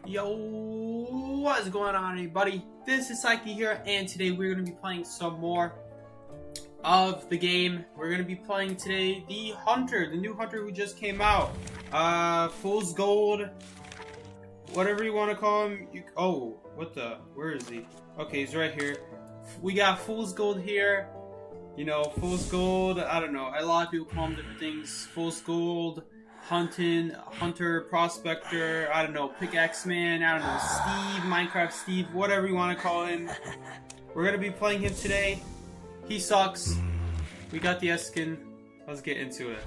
Yo, what is going on, everybody? This is Psyche here, and today we're going to be playing some more of the game. We're going to be playing today the Hunter, the new Hunter who just came out. Fool's Gold, whatever you want to call him. Where is he? Okay, he's right here. We got Fool's Gold here. You know, Fool's Gold, I don't know. A lot of people call him different things. Fool's Gold, Hunter, Prospector, I don't know, Pickaxe Man, I don't know, Steve, Minecraft Steve, whatever you want to call him. We're going to be playing him today. He sucks. We got the S-skin. Let's get into it.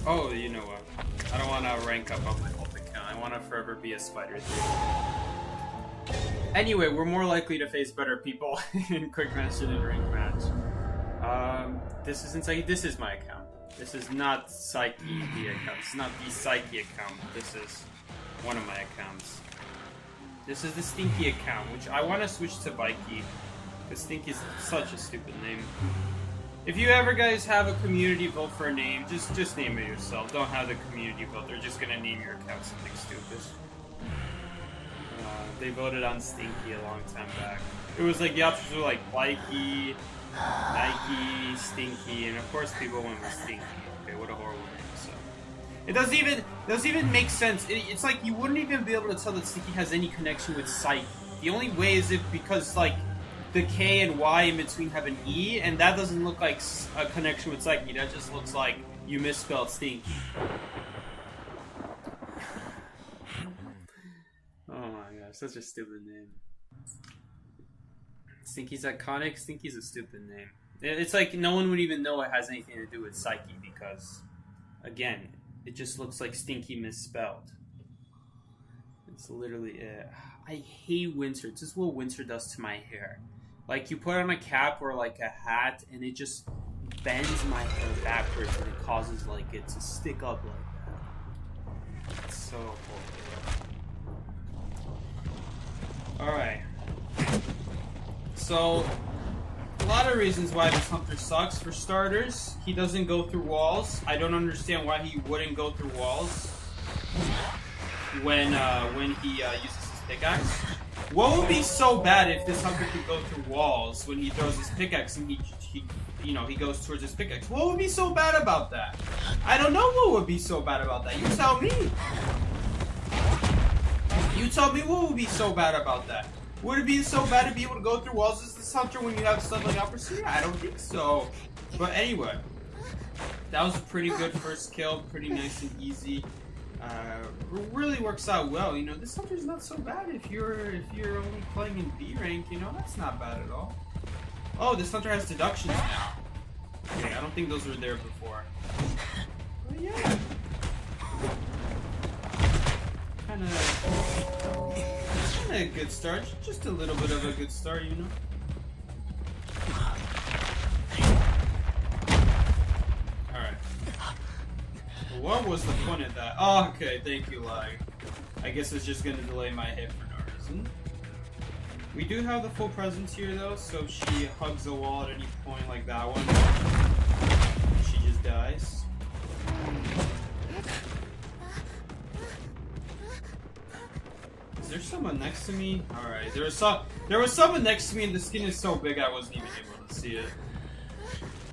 Oh, you know what? I don't want to rank up on my ult account. I want to forever be a Spider 3. Anyway, we're more likely to face better people in quick match than in rank match. This isn't Psyche. This is my account. This is not Psyche, the account. This is not the Psyche account. This is one of my accounts. This is the Stinky account, which I want to switch to Vikey, because Stinky is such a stupid name. If you ever guys have a community vote for a name, just name it yourself. Don't have the community vote. They're just gonna name your account something stupid. They voted on Stinky a long time back. It was like the options were like Vikey, Nike, Stinky, and of course people went with Stinky. Okay, what a horrible name. So it doesn't even make sense. It's like you wouldn't even be able to tell that Stinky has any connection with Psyche. The only way is because like the K and Y in between have an E, and that doesn't look like a connection with Psyche. That just looks like you misspelled Stinky. Oh my gosh, such a stupid name. Stinky's iconic. Stinky's a stupid name. It's like no one would even know it has anything to do with Psyche because, again, it just looks like Stinky misspelled. It's literally it. I hate Winter. This is what Winter does to my hair. Like, you put on a cap or like a hat and it just bends my hair backwards and it causes like it to stick up like that. It's so horrible. Alright. So, a lot of reasons why this Hunter sucks. For starters, he doesn't go through walls. I don't understand why he wouldn't go through walls when he uses his pickaxe. What would be so bad if this Hunter could go through walls when he throws his pickaxe and he goes towards his pickaxe? What would be so bad about that? I don't know what would be so bad about that. You tell me. You tell me what would be so bad about that. Would it be so bad to be able to go through walls as this Hunter when you have stuff like Upper Sea? I don't think so. But anyway, that was a pretty good first kill, pretty nice and easy. Really works out well. You know, this Hunter's not so bad if you're only playing in B rank. You know, that's not bad at all. Oh, this Hunter has deductions now. Okay, I don't think those were there before. But yeah, kind of a good start, just a little bit of a good start, you know. Alright. What was the point of that? Oh, okay, thank you, lag. I guess it's just gonna delay my hit for no reason. We do have the full presence here, though, so if she hugs the wall at any point like that one, she just dies. Is there someone next to me? Alright, there was someone next to me and the skin is so big I wasn't even able to see it.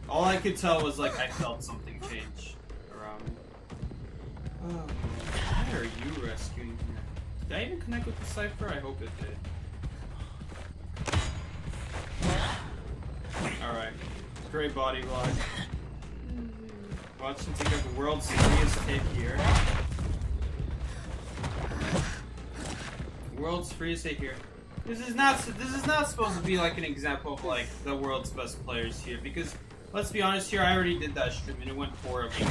All I could tell was like I felt something change around me. Oh, why are you rescuing me? Did I even connect with the Cypher? I hope it did. Alright. Great body block. Watch him take out the world's freest hit here. World's freest hit here. This is not supposed to be like an example of like the world's best players here, because let's be honest here, I already did that stream and it went horribly.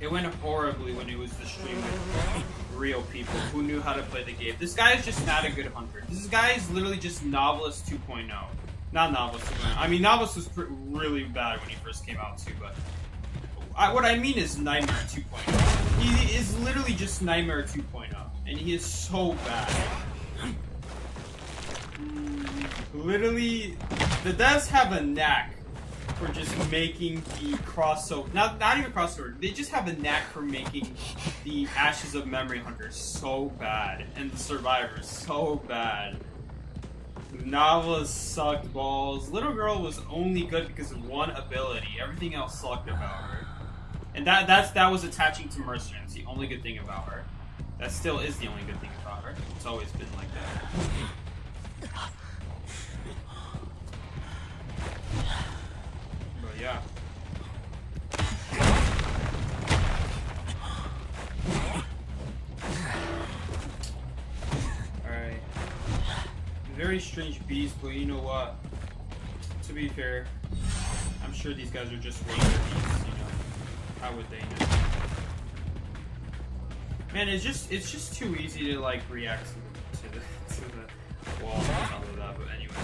It went horribly when it was the stream with real people who knew how to play the game. This guy is just not a good Hunter. This guy is literally just Novelist 2.0. Not Novelist 2.0. I mean, Novelist was really bad when he first came out too, but what I mean is Nightmare 2.0. He is literally just Nightmare 2.0. And he is so bad. Literally, the devs have a knack for just making the crossover. Not even crossover. They just have a knack for making the Ashes of Memory Hunter so bad and the Survivors so bad. Novelist sucked balls. Little Girl was only good because of one ability. Everything else sucked about her. And that was attaching to Mercer. It's the only good thing about her. That still is the only good thing about her. It's always been like that. But yeah. Alright. Very strange beast, but you know what? To be fair, I'm sure these guys are just regular beasts, you know. How would they know? Man, it's just too easy to like react to the wall and all of that. But anyway,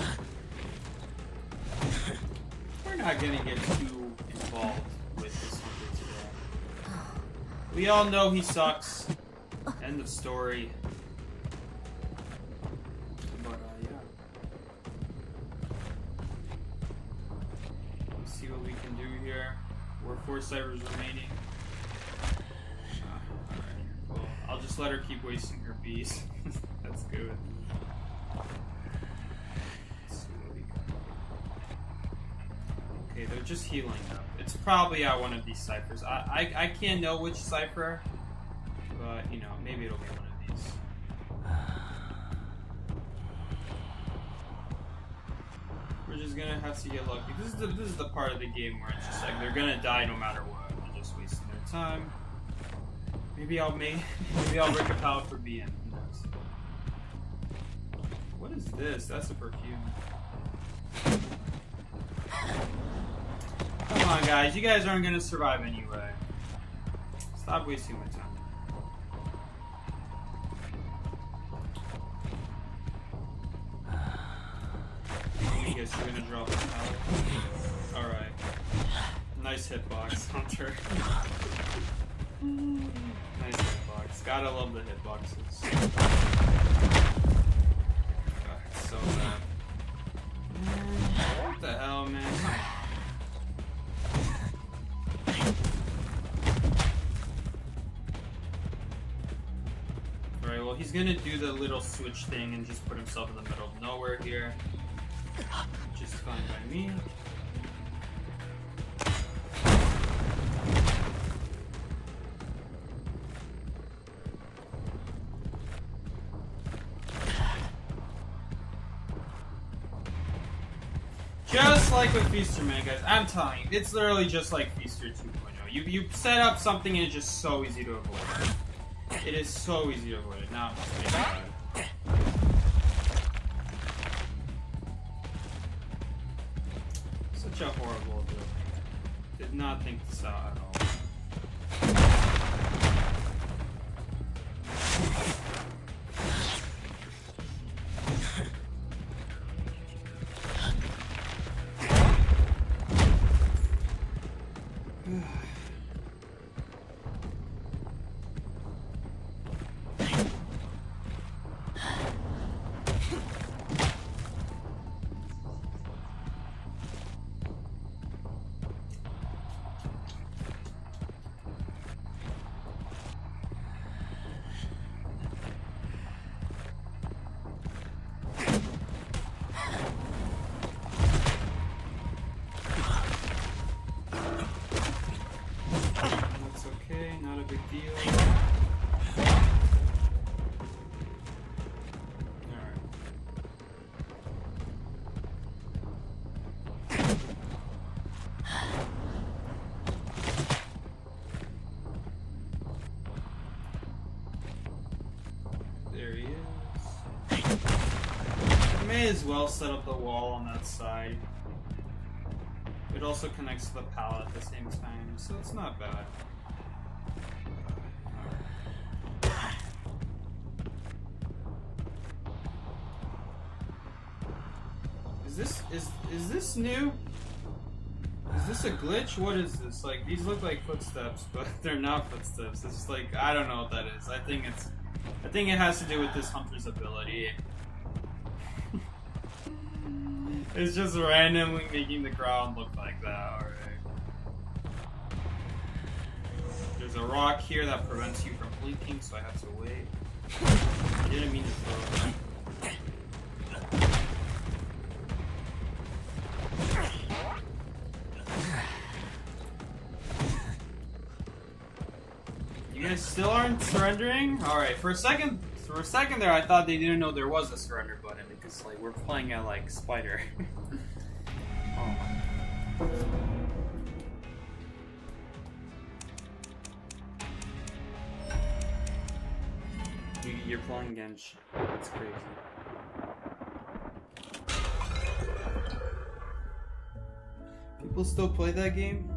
we're not gonna get too involved with this hunter today. We all know he sucks. End of story. But yeah, let's see what we can do here. We're 4 ciphers remaining. I'll just let her keep wasting her bees. That's good. Let's see what we got. Okay, they're just healing up. It's probably at one of these ciphers. I can't know which cipher, but you know, maybe it'll be one of these. We're just gonna have to get lucky. This is the part of the game where it's just like they're gonna die no matter what. They're just wasting their time. Maybe I'll break a pallet for BM. Who knows? What is this? That's a perfume. Come on, guys. You guys aren't gonna survive anyway. Stop wasting my time. I guess you're gonna drop a pallet. Alright. Nice hitbox, Hunter. Nice hitbox. Gotta love the hitboxes. God, it's so bad. What the hell, man? Alright, well, he's gonna do the little switch thing and just put himself in the middle of nowhere here. Which is fine by me. Just like with Feaster, man, guys. I'm telling you, it's literally just like Feaster 2.0. You set up something and it's just so easy to avoid. It is so easy to avoid it. Now I'm just making bad. Such a horrible ability. Did not think this out at all. May as well set up the wall on that side. It also connects to the pallet at the same time, so it's not bad. Is this new? Is this a glitch? What is this? Like, these look like footsteps, but they're not footsteps. It's just like, I don't know what that is. I think it has to do with this hunter's ability. It's just randomly making the ground look like that. There's a rock here that prevents you from blinking, so I have to wait. I didn't mean to throw it. You guys still aren't surrendering? Alright, for a second there I thought they didn't know there was a surrender button because like we're playing at like Spider. Oh my. You're playing Genshin. That's crazy. People still play that game?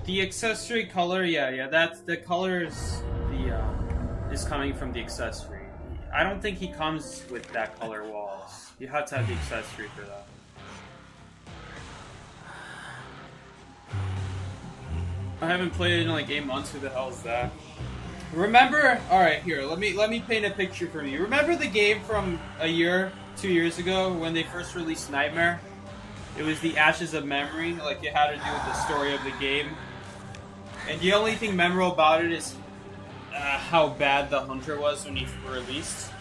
The accessory color, yeah, that's the color is coming from the accessory. I don't think he comes with that color walls. You have to have the accessory for that. I haven't played it in like 8 months. Who the hell is that? Remember? All right, here. Let me paint a picture for you. Remember the game from a year, 2 years ago when they first released Nightmare? It was the Ashes of Memory. Like it had to do with the story of the game. And the only thing memorable about it is how bad the Hunter was when he released.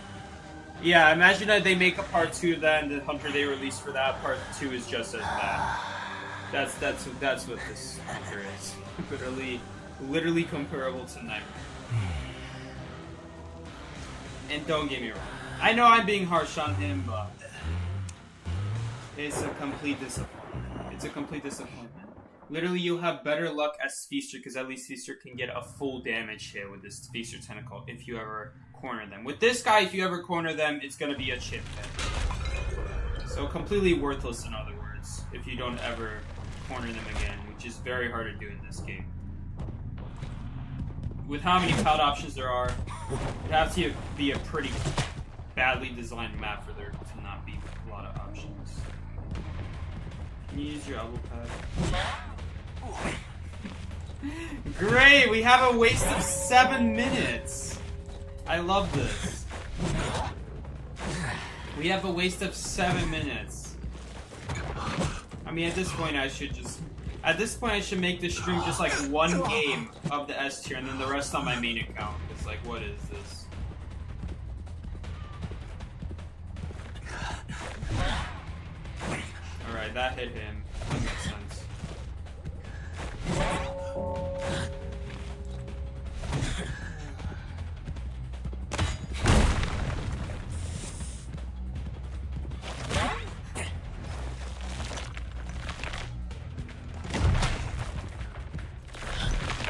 Yeah, imagine that they make a part 2 of that, and the Hunter they released for that part 2 is just as bad. That's what this Hunter is. Literally comparable to Nightmare. And don't get me wrong, I know I'm being harsh on him, but it's a complete disappointment. It's a complete disappointment. Literally, you'll have better luck as Feaster, because at least Feaster can get a full damage hit with this Feaster Tentacle if you ever corner them. With this guy, if you ever corner them, it's going to be a chip hit. So completely worthless, in other words, if you don't ever corner them again, which is very hard to do in this game. With how many pad options there are, it has to be a pretty badly designed map for there to not be a lot of options. Can you use your elbow pad? Great! We have a waste of 7 minutes! I love this. We have a waste of 7 minutes. I mean, at this point I should make this stream just like one game of the S tier and then the rest on my main account. It's like, what is this? Alright, that hit him. That makes sense.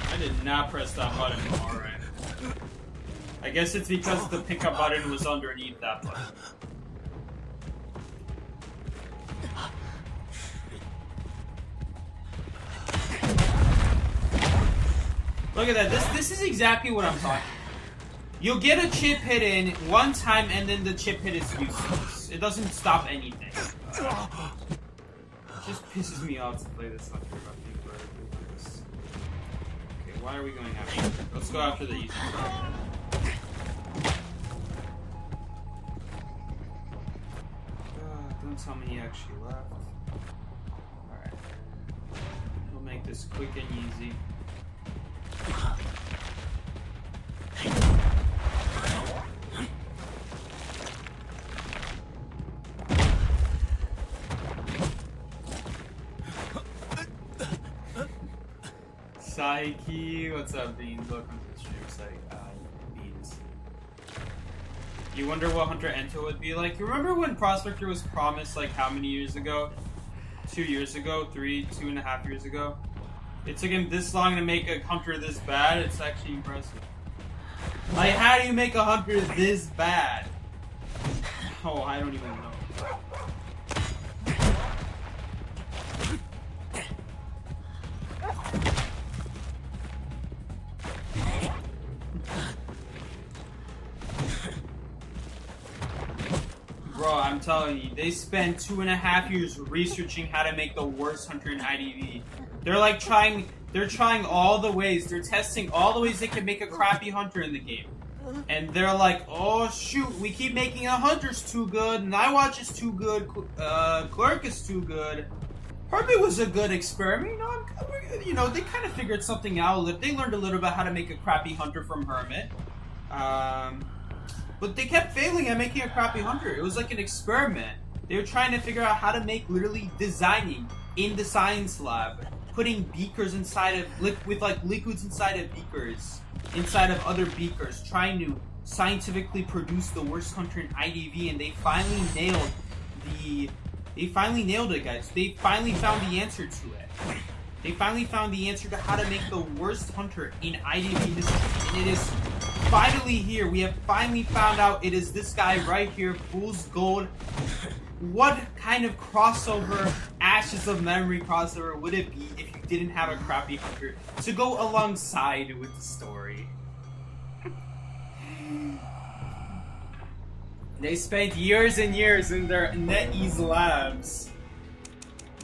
I did not press that button. Alright. I guess it's because the pickup button was underneath that button. Look at that. This is exactly what I'm talking about. You'll get a chip hit in one time and then the chip hit is useless. It doesn't stop anything. It just pisses me off to play this Hunter. Okay, why are we going after? Let's go after the easy target. Don't tell me he actually left. Alright. We'll make this quick and easy. Psyche, what's up, Beans? Welcome to the stream, Beans. You wonder what Hunter Ento would be like? You remember when Prospector was promised, like, how many years ago? 2 years ago? 2.5 years ago? It took him this long to make a Hunter this bad? It's actually impressive. Like, how do you make a Hunter this bad? Oh, I don't even know. Bro, I'm telling you, they spent 2.5 years researching how to make the worst Hunter in IDV. They're trying all the ways, they're testing all the ways they can make a crappy Hunter in the game. And they're like, oh shoot, we keep making our hunters too good, Nightwatch is too good, Clerk is too good. Hermit was a good experiment, you know, they kind of figured something out. They learned a little bit how to make a crappy hunter from Hermit. But they kept failing at making a crappy hunter. It was like an experiment. They were trying to figure out how to make, literally designing in the science lab, putting beakers inside of, with like liquids inside of beakers, inside of other beakers, trying to scientifically produce the worst hunter in IDV, and they finally nailed it, guys. They finally found the answer to it. They finally found the answer to how to make the worst hunter in IDV history, and it is finally here. We have finally found out it is this guy right here, Fool's Gold. What kind of crossover, Ashes of Memory crossover would it be if you didn't have a crappy hunter to go alongside with the story? They spent years and years in their NetEase labs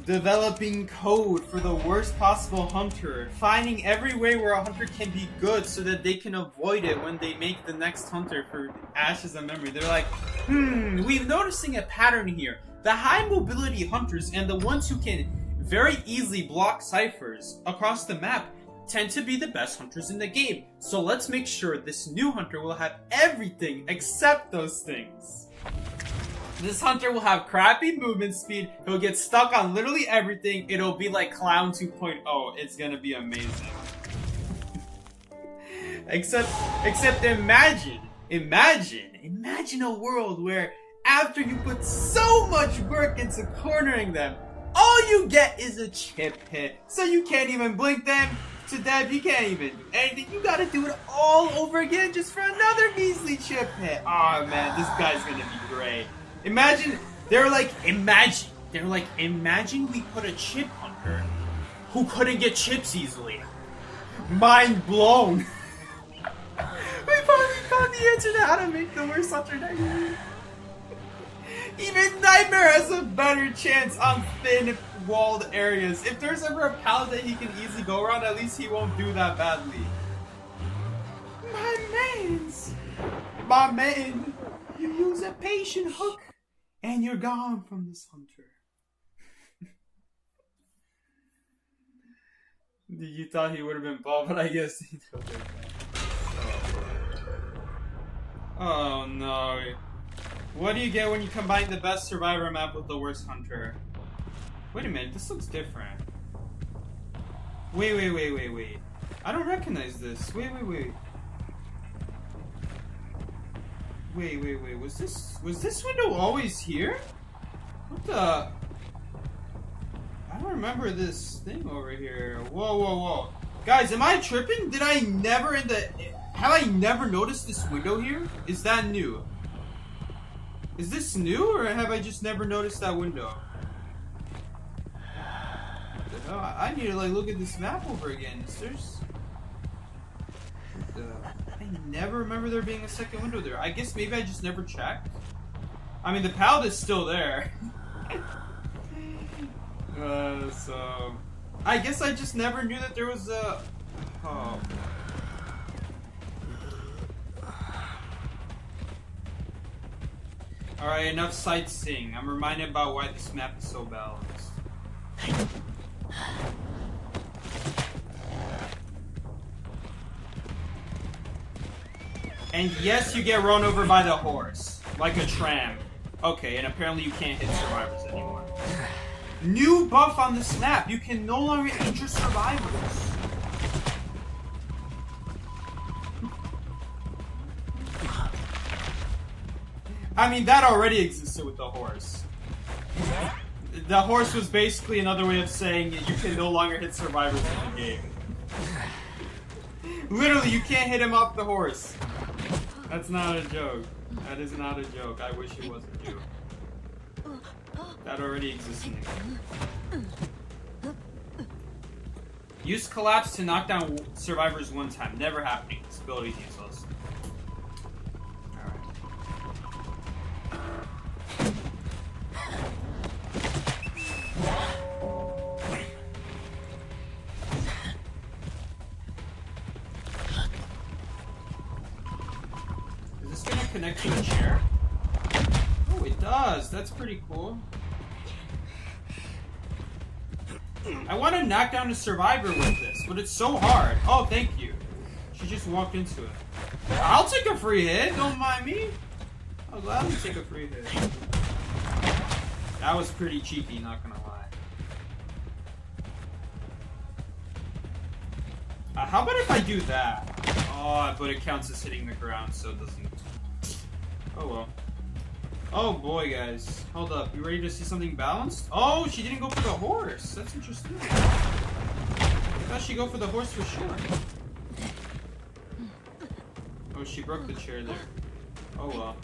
developing code for the worst possible hunter, finding every way where a hunter can be good so that they can avoid it when they make the next hunter for Ashes of Memory. They're like, we're noticing a pattern here. The high mobility hunters and the ones who can very easily block ciphers across the map tend to be the best hunters in the game. So let's make sure this new hunter will have everything except those things. This hunter will have crappy movement speed, he'll get stuck on literally everything, it'll be like Clown 2.0, it's gonna be amazing. Except imagine a world where after you put so much work into cornering them, all you get is a chip hit. So you can't even blink them to death, you can't even do anything, you gotta do it all over again just for another measly chip hit. Oh man, this guy's gonna be great. Imagine we put a chip hunter who couldn't get chips easily. Mind blown. We finally found the answer to how to make the worst hunter Nightmare. Even Nightmare has a better chance on thin walled areas. If there's ever a pallet that he can easily go around, at least he won't do that badly. My man, you use a patient hook and you're gone from this hunter. You thought he would have been bald, but I guess he took it. Oh no. What do you get when you combine the best survivor map with the worst hunter? Wait a minute, this looks different. Wait. I don't recognize this. Wait. Was this window always here? What the? I don't remember this thing over here. Whoa. Guys, am I tripping? Have I never noticed this window here? Is that new? Is this new, or have I just never noticed that window? What the hell? I need to like look at this map over again. I never remember there being a second window there. I guess maybe I just never checked. I mean, the pallet is still there. So I guess I just never knew that there was a... Oh. Alright, enough sightseeing. I'm reminded about why this map is so balanced. And yes, you get run over by the horse. Like a tram. Okay, and apparently you can't hit survivors anymore. New buff on this map. You can no longer injure survivors. I mean, that already existed with the horse. The horse was basically another way of saying you can no longer hit survivors in the game. Literally, you can't hit him off the horse. That's not a joke. That is not a joke. I wish it wasn't you. That already exists in the game. Use collapse to knock down survivors one time. Never happening. This ability is useless. connect to the chair? Oh, it does. That's pretty cool. I want to knock down a survivor with this, but it's so hard. Oh, thank you. She just walked into it. I'll take a free hit. Don't mind me. I'll gladly take a free hit. That was pretty cheeky, not gonna lie. How about if I do that? Oh, but it counts as hitting the ground, so it doesn't... Oh, well. Oh, boy, guys. Hold up. You ready to see something balanced? Oh, she didn't go for the horse. That's interesting. I thought she'd go for the horse for sure. Oh, she broke the chair there. Oh, well.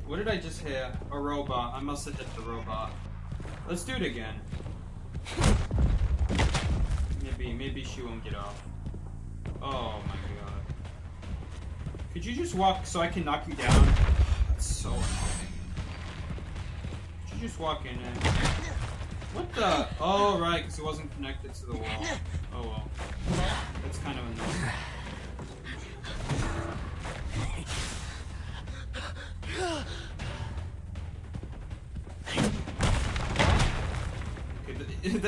What did I just hit? A robot. I must have hit the robot. Let's do it again. Maybe she won't get off. Oh my god. Could you just walk so I can knock you down? That's so annoying. Could you just walk in there? What the? Oh right, because it wasn't connected to the wall. Oh well. That's kind of annoying.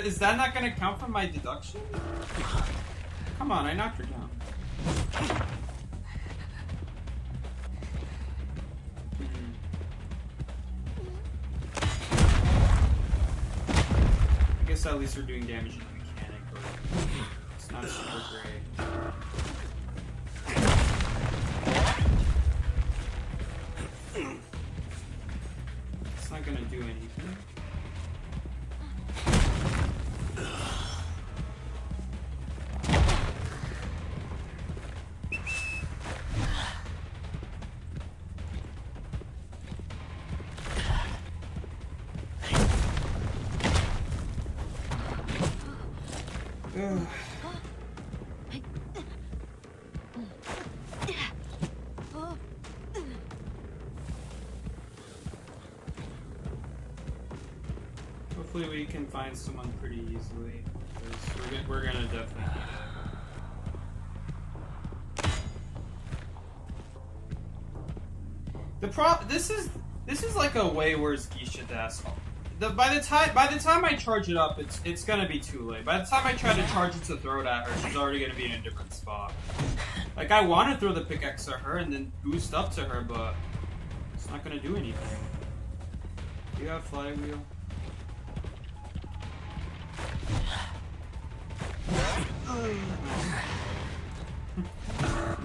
Is that not gonna count for my deduction? Come on, I knocked her down. I guess at least we're doing damage in the mechanic, but it's not super great. It's not gonna do anything. Hopefully we can find someone pretty easily. We're gonna definitely do that. This is like a way worse Geisha Death. By the time I charge it up, it's gonna be too late. By the time I try to charge it to throw it at her, she's already gonna be in a different spot. Like I want to throw the pickaxe at her and then boost up to her, but it's not gonna do anything. Do you have flywheel?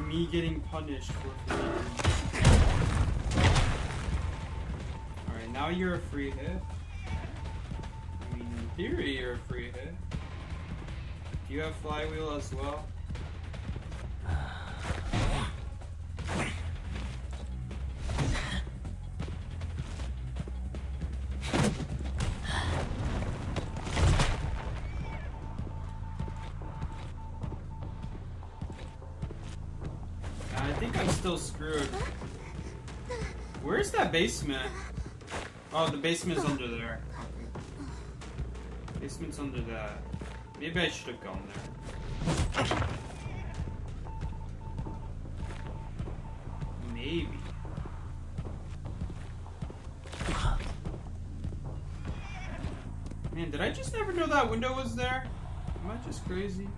Me getting punished for freedom. Alright, now you're a free hit. I mean, in theory, you're a free hit. Do you have flywheel as well? I think I'm still screwed. Where's that basement? Oh, the basement's under there. Basement's under that. Maybe I should have gone there. Maybe. Man, did I just never know that window was there? Am I just crazy?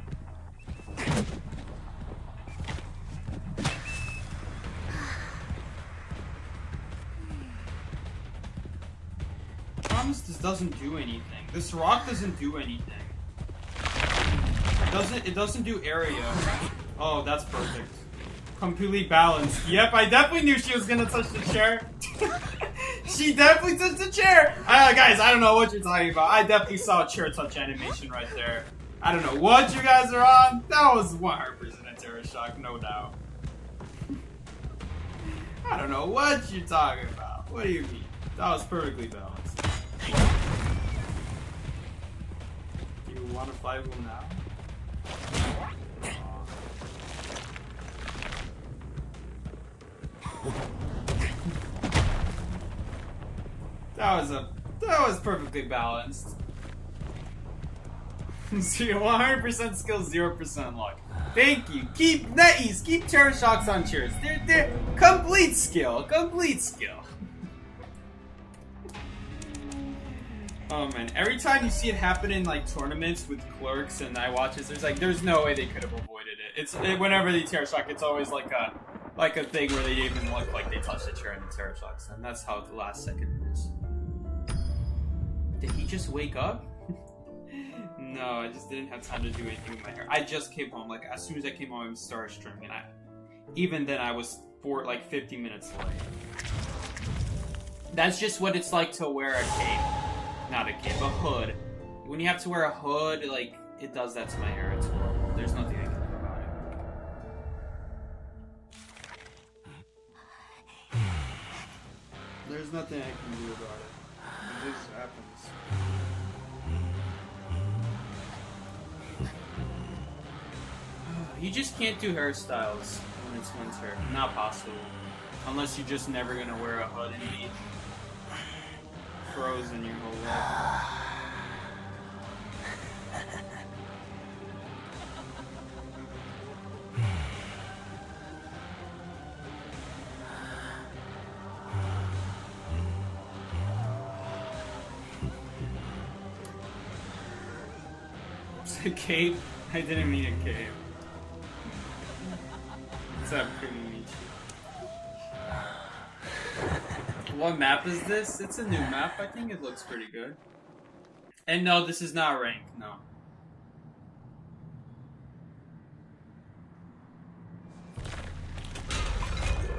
This doesn't do anything. This rock doesn't do anything. It doesn't do area. Oh, that's perfect. Completely balanced. Yep, I definitely knew she was gonna touch the chair. She definitely touched the chair. Guys, I don't know what you're talking about. I definitely saw a chair touch animation right there. I don't know what you guys are on. That was 100% a terror shock, no doubt. I don't know what you're talking about. What do you mean? That was perfectly balanced. You want to fly wheel now? That That was perfectly balanced. 100% skill, 0% luck. Thank you. Keep NetEase, keep Terror Shocks on cheers. They're complete skill. Complete skill. Oh man, every time you see it happen in like tournaments with clerks and night watches, there's no way they could have avoided it. Whenever they Terror Shock, it's always like a thing where they even look like they touched the chair and the Terror Shocks, and that's how the last second is. Did he just wake up? No, I just didn't have time to do anything with my hair. I just came home. Like, as soon as I came home, I was starstruck, and even then I was 50 minutes late. That's just what it's like to wear a cape. Not a cape, a hood. When you have to wear a hood, like, it does that to my hair. It's horrible. There's nothing I can do about it. There's nothing I can do about it. It just happens. You just can't do hairstyles when it's winter. Not possible. Unless you're just never gonna wear a hood and be frozen your whole life. It's a cape? I didn't mean a cape. What's up, Kumichi? What map is this? It's a new map. I think it looks pretty good. And no, this is not ranked. No.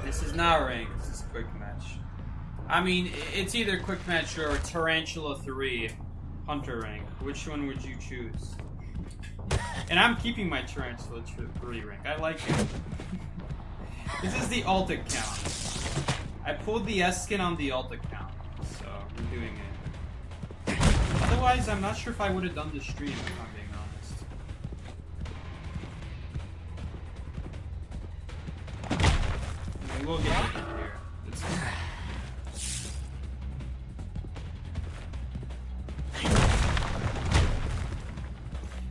This is not ranked. This is a quick match. I mean, it's either quick match or Tarantula 3 Hunter rank. Which one would you choose? And I'm keeping my Tarantula 3 rank. I like it. This is the alt account. I pulled the S skin on the alt account, so I'm doing it. Otherwise, I'm not sure if I would have done the stream, if I'm being honest. I mean, we'll get it here. It's fine.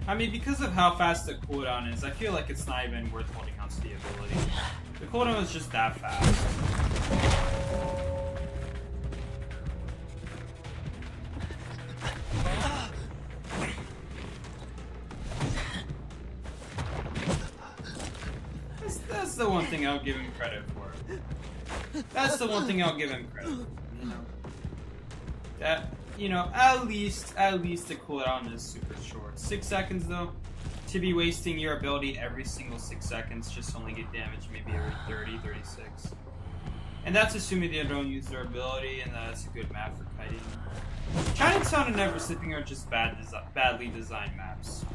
I mean, because of how fast the cooldown is, I feel like it's not even worth holding on to the ability. The cooldown is just that fast. That's the one thing I'll give him credit for. That's the one thing I'll give him credit for, at least the cooldown is super short. 6 seconds though. To be wasting your ability every single 6 seconds, just only get damage maybe every 30, 36. And that's assuming they don't use their ability, and that's a good map for kiting. Chinatown and Never Sleeping are just badly designed maps.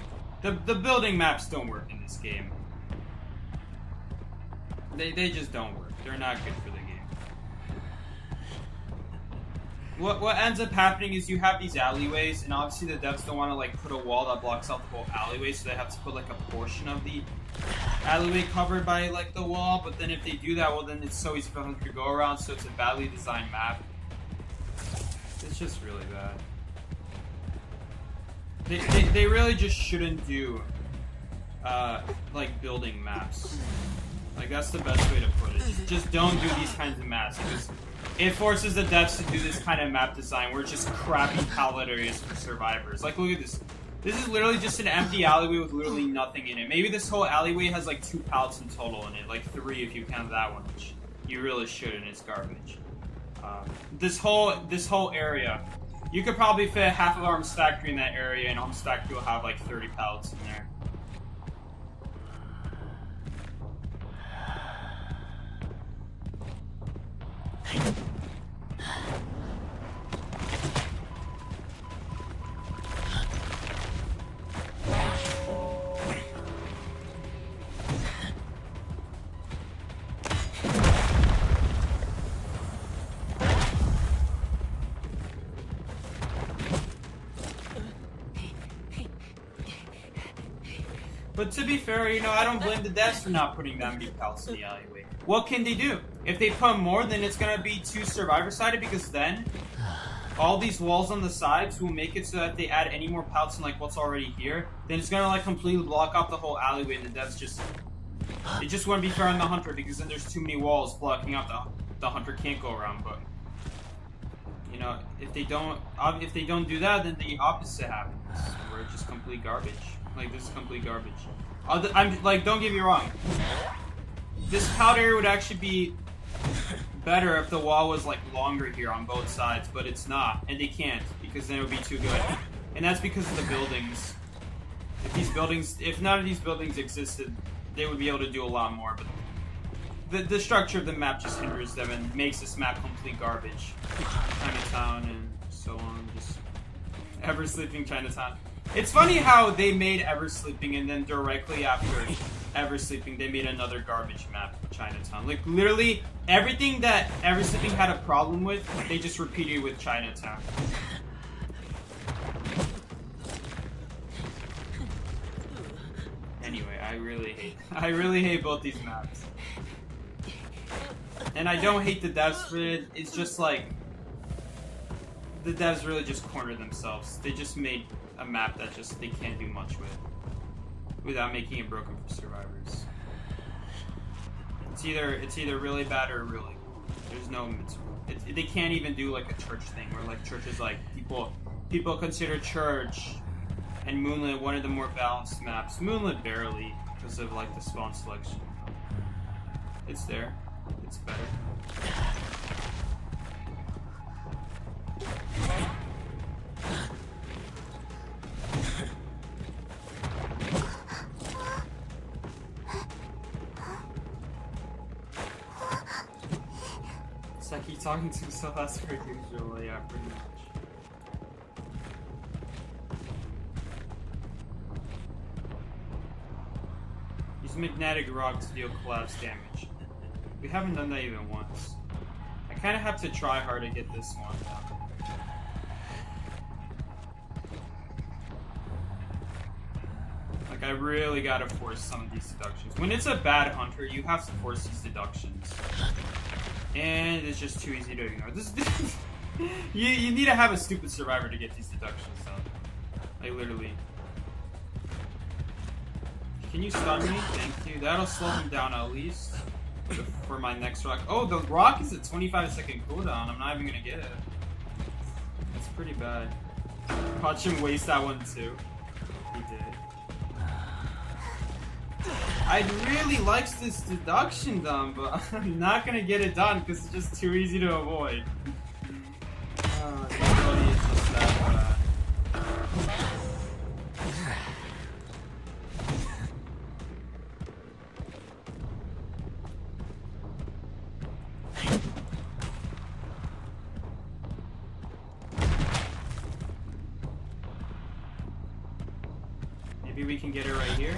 The building maps don't work in this game. They just don't work. They're not good for the game. What ends up happening is you have these alleyways, and obviously the devs don't want to like put a wall that blocks out the whole alleyway, so they have to put like a portion of the alleyway covered by like the wall. But then if they do that, well then it's so easy for them to go around, so it's a badly designed map. It's just really bad. They really just shouldn't do like building maps. Like that's the best way to put it. Just don't do these kinds of maps because it forces the devs to do this kind of map design where it's just crappy pallet areas for survivors. Like, look at this. This is literally just an empty alleyway with literally nothing in it. Maybe this whole alleyway has like 2 pallets in total in it. Like 3 if you count that one, which you really shouldn't. It's garbage. This whole area, you could probably fit half of Arms Factory in that area, and Arms Factory will have like 30 pallets in there. But to be fair, I don't blame the devs for not putting that many pallets in the alleyway. What can they do? If they put more, then it's gonna be too survivor-sided, because then all these walls on the sides will make it so that if they add any more pallets than like what's already here, then it's gonna like completely block off the whole alleyway, and that's just, it just wouldn't be fair on the hunter, because then there's too many walls blocking out the hunter can't go around. But you know, if they don't do that, then the opposite happens, where it's just complete garbage. Like, this is complete garbage. I'm like, don't get me wrong, this powder area would actually be better if the wall was like longer here on both sides, but it's not, and they can't, because then it would be too good. And that's because of the buildings. If none of these buildings existed, they would be able to do a lot more, but the structure of the map just hinders them and makes this map complete garbage. Chinatown and so on, just Ever Sleeping Chinatown. It's funny how they made Ever Sleeping, and then directly after Ever Sleeping, they made another garbage map, Chinatown. Like, literally, everything that Ever Sleeping had a problem with, they just repeated with Chinatown. Anyway, I really hate both these maps. And I don't hate the devs for it, it's just like, the devs really just cornered themselves. They just made a map that just they can't do much with, without making it broken for survivors. It's either really bad or really good. There's no middle. They can't even do like a church thing, where like church is like, people consider church and Moonlit one of the more balanced maps. Moonlit barely, because of like the spawn selection. It's there. It's better. It's like he's talking to himself as per usual, yeah, pretty much. Use magnetic rock to deal collapse damage. We haven't done that even once. I kind of have to try hard to get this one done. Like, I really gotta force some of these deductions. When it's a bad hunter, you have to force these deductions. And it's just too easy to ignore. You need to have a stupid survivor to get these deductions done. Like, literally. Can you stun me? Thank you. That'll slow him down at least. For my next rock. Oh, the rock is a 25-second cooldown. I'm not even gonna get it. That's pretty bad. Watch him waste that one too. He did. I'd really like this deduction done, but I'm not gonna get it done because it's just too easy to avoid. The ability is just that bad. Maybe we can get it right here.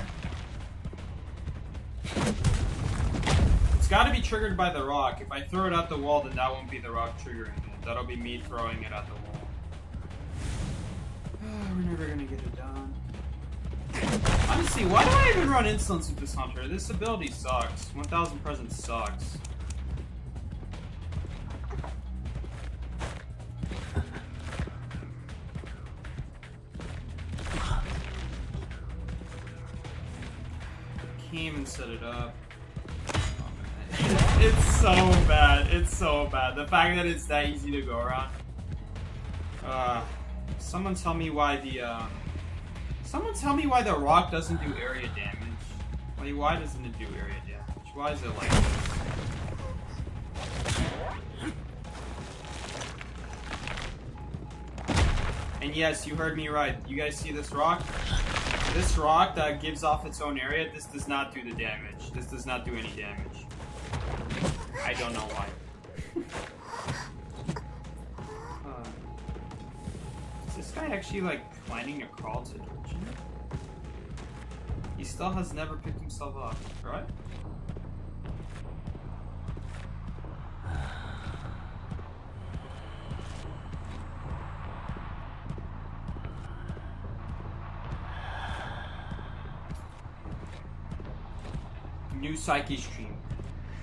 It's got to be triggered by the rock. If I throw it at the wall, then that won't be the rock triggering it. That'll be me throwing it at the wall. We're never gonna get it done. Honestly, why do I even run insolence with this hunter? This ability sucks. 1000 presence sucks. Can't even set it up. It's so bad. It's so bad. The fact that it's that easy to go around. Someone tell me why the rock doesn't do area damage. Like, why doesn't it do area damage? Why is it like this? And yes, you heard me right. You guys see this rock? This rock that gives off its own area, this does not do the damage. This does not do any damage. I don't know why. Is this guy actually like planning to crawl to Dorchin? He still has never picked himself up, right? New Psyche stream.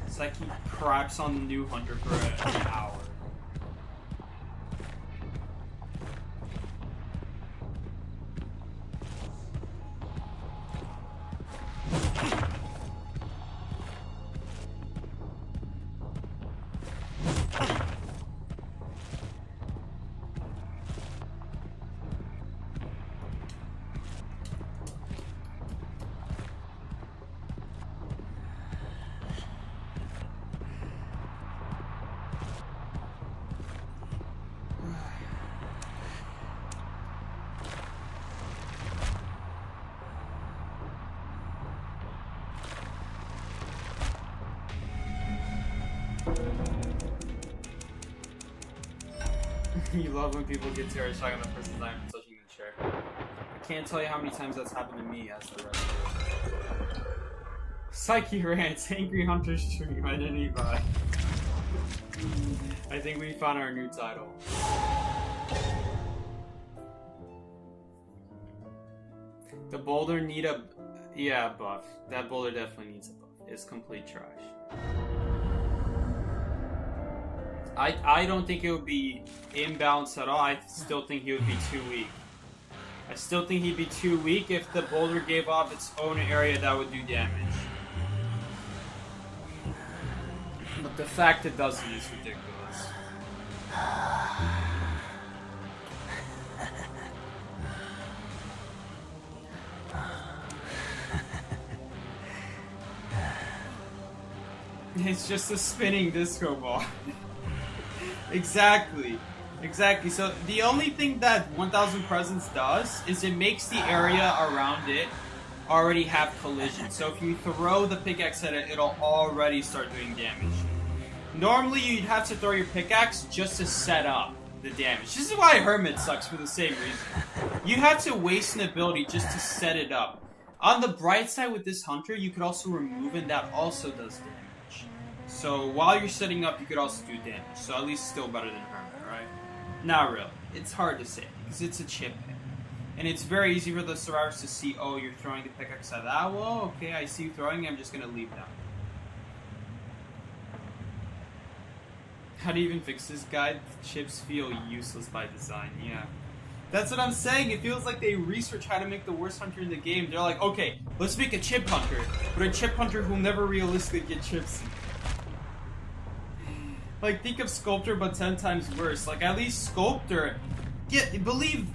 Psyche craps on the new hunter for an hour. You love when people get terror shock on the first time touching the chair. I can't tell you how many times that's happened to me as the rest of it. Psyche Rants, Angry Hunter stream, identity by. I think we found our new title. The boulder need a... Yeah, buff. That boulder definitely needs a buff. It's complete trash. I don't think it would be imbalanced at all. I still think he would be too weak. I still think he'd be too weak if the boulder gave off its own area that would do damage. But the fact it doesn't is ridiculous. It's just a spinning disco ball. Exactly. So the only thing that 1000 Presents does is it makes the area around it already have collision. So if you throw the pickaxe at it, it'll already start doing damage. Normally you'd have to throw your pickaxe just to set up the damage. This is why Hermit sucks for the same reason. You have to waste an ability just to set it up. On the bright side with this Hunter, you could also remove and that also does damage. So while you're setting up, you could also do damage. So at least still better than Hermit, right? Not really. It's hard to say because it's a chip hit. And it's very easy for the survivors to see, oh, you're throwing the pickaxe at that wall? Okay, I see you throwing it. I'm just going to leave now. How do you even fix this guide? Chips feel useless by design. Yeah. That's what I'm saying. It feels like they research how to make the worst hunter in the game. They're like, okay, let's make a chip hunter. But a chip hunter who'll never realistically get chips. Like, think of Sculptor, but 10 times worse. Like, at least Sculptor... believe...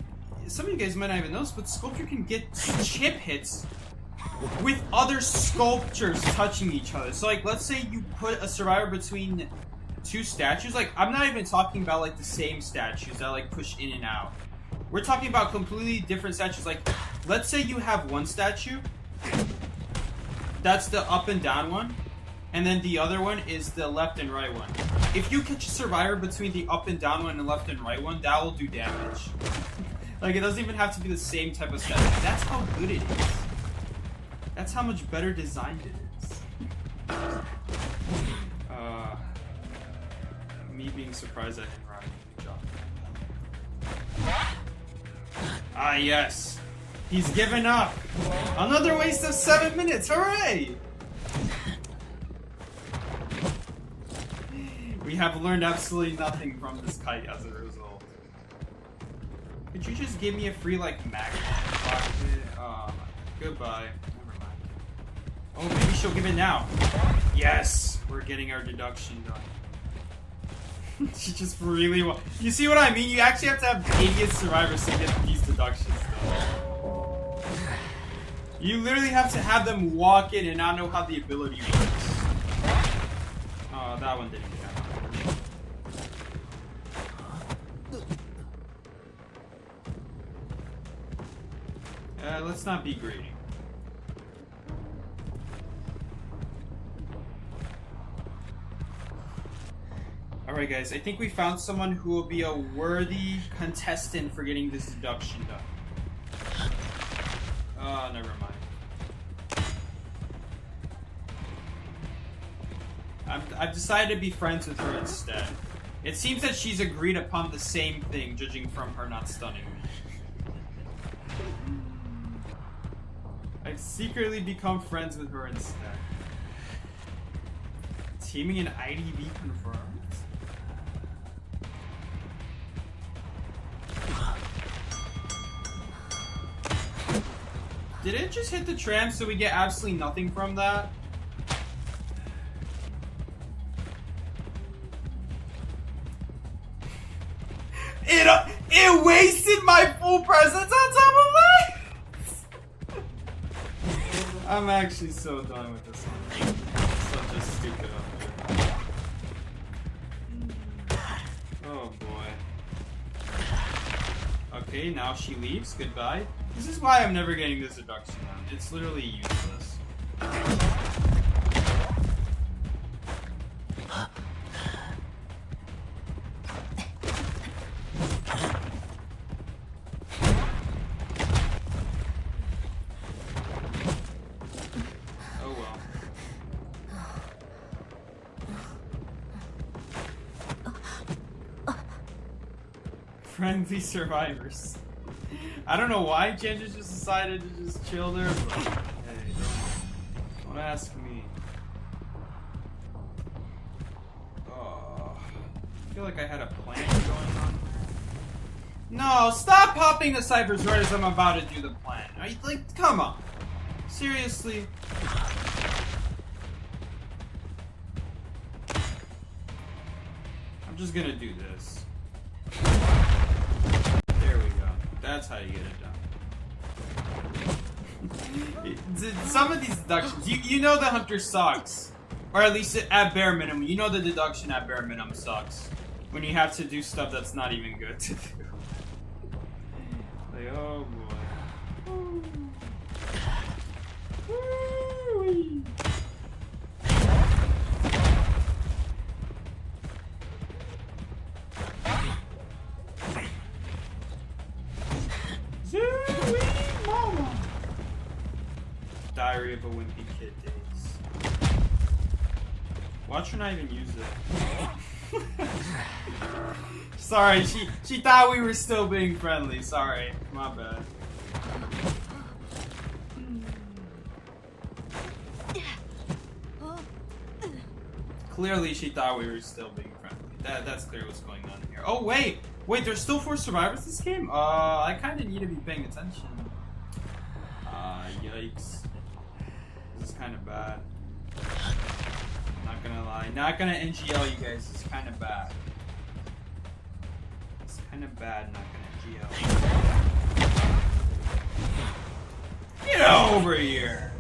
Some of you guys might not even know this, but Sculptor can get chip hits with other sculptures touching each other. So, like, let's say you put a survivor between two statues. Like, I'm not even talking about, like, the same statues that, like, push in and out. We're talking about completely different statues. Like, let's say you have one statue. That's the up and down one. And then the other one is the left and right one. If you catch a survivor between the up and down one and the left and right one, that will do damage. Like, it doesn't even have to be the same type of statue. That's how good it is. That's how much better designed it is. Me being surprised at him riding. Good job. Ah, yes. He's given up. Another waste of 7 minutes. Hooray! We have learned absolutely nothing from this kite as a result. Could you just give me a free, like, magnet? Goodbye. Never mind. Oh, maybe she'll give it now. Yes! We're getting our deduction done. She just really wants... You see what I mean? You actually have to have idiot survivors to get these deductions done. You literally have to have them walk in and not know how the ability works. Oh, that one didn't get out. Let's not be greedy. Alright guys, I think we found someone who will be a worthy contestant for getting this deduction done. Oh, never mind. I've decided to be friends with her instead. It seems that she's agreed upon the same thing, judging from her not stunning me. I've secretly become friends with her instead. Teaming in IDV confirmed? Did it just hit the tram so we get absolutely nothing from that? It wasted my full presence on top of that? I'm actually so done with this one. Such a stupid upgrade. Oh boy. Okay, now she leaves. Goodbye. This is why I'm never getting this deduction now. It's literally useless. Friendly survivors. I don't know why Ginger just decided to just chill there, but hey, don't ask me. Oh, I feel like I had a plan going on. No, stop popping the ciphers right as I'm about to do the plan. Are you like, come on. Seriously? I'm just gonna do this. There we go. That's how you get it done. Some of these deductions, you know the hunter sucks. Or at least at bare minimum. You know the deduction at bare minimum sucks. When you have to do stuff that's not even good to do. Like, oh boy. Woo-wee. Zooey mama. Diary of a Wimpy Kid days. Watch her not even use it. Sorry, she thought we were still being friendly. Sorry, my bad. Clearly, she thought we were still being friendly. That's clear what's going on here. Oh wait, there's still 4 survivors this game. I kind of need to be paying attention. Yikes. This is kind of bad. Not gonna lie, not gonna NGL you guys. It's kind of bad. It's kind of bad. Not gonna NGL. Get over here.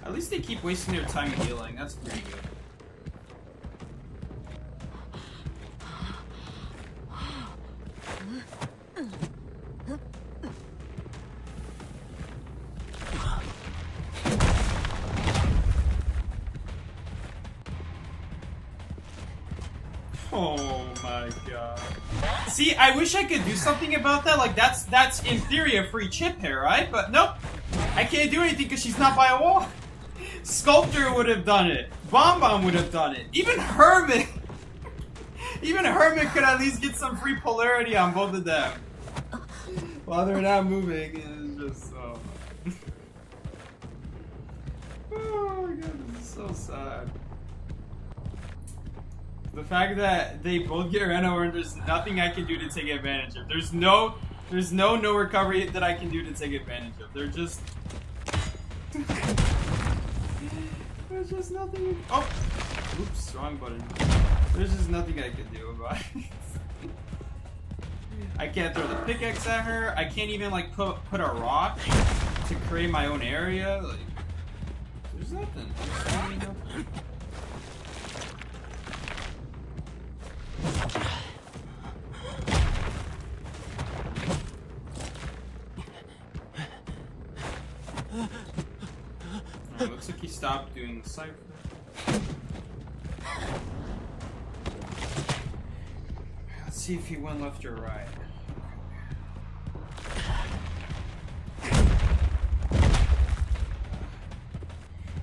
At least they keep wasting their time healing. That's pretty good. Oh my god. See, I wish I could do something about that. Like, that's in theory a free chip here, right? But nope. I can't do anything because she's not by a wall. Sculptor would have done it. Bomb would have done it. Even Hermit. Even Hermit could at least get some free polarity on both of them. While they're not moving, it's just so... Oh my god, this is so sad. The fact that they both get Reno and there's nothing I can do to take advantage of. There's no recovery that I can do to take advantage of. They're just... There's just nothing... Oh! Oops, wrong button. There's just nothing I can do about it. I can't throw the pickaxe at her. I can't even like put a rock to create my own area. Like, there's nothing. There's really nothing. Right, looks like he stopped doing the cipher. Let's see if he went left or right.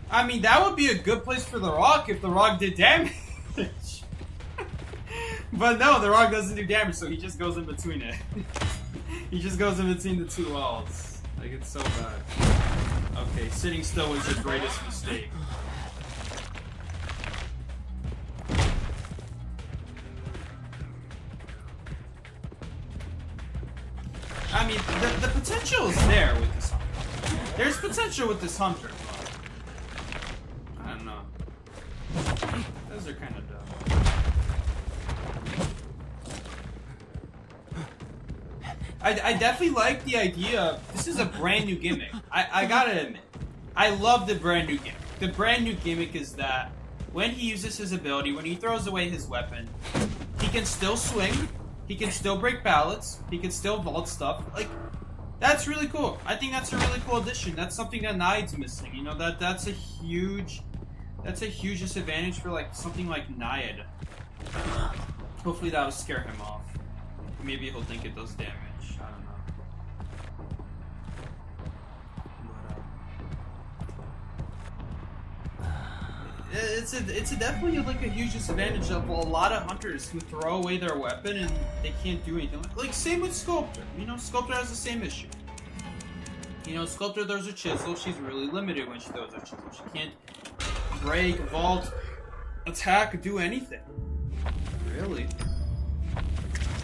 I mean, that would be a good place for the rock if the rock did damage. But no, the rock doesn't do damage, so he just goes in between it. He just goes in between the two walls. Like, it's so bad. Okay, sitting still was your greatest mistake. I mean, the potential is there with this hunter. There's potential with this hunter. I don't know. Those are kind of dumb. I definitely like the idea of, this is a brand new gimmick. I gotta admit, I love the brand new gimmick. The brand new gimmick is that when he uses his ability, when he throws away his weapon, he can still swing, he can still break pallets, he can still vault stuff. Like, that's really cool. I think that's a really cool addition. That's something that Nide's missing. You know, that's a huge disadvantage for like something like Nide. Hopefully that will scare him off. Maybe he'll think it does damage. I don't know. it's definitely like a huge disadvantage of a lot of hunters who throw away their weapon and they can't do anything. Like same with Sculptor. You know, Sculptor has the same issue. You know, Sculptor throws a chisel. She's really limited when she throws a chisel. She can't break, vault, attack, do anything. Really.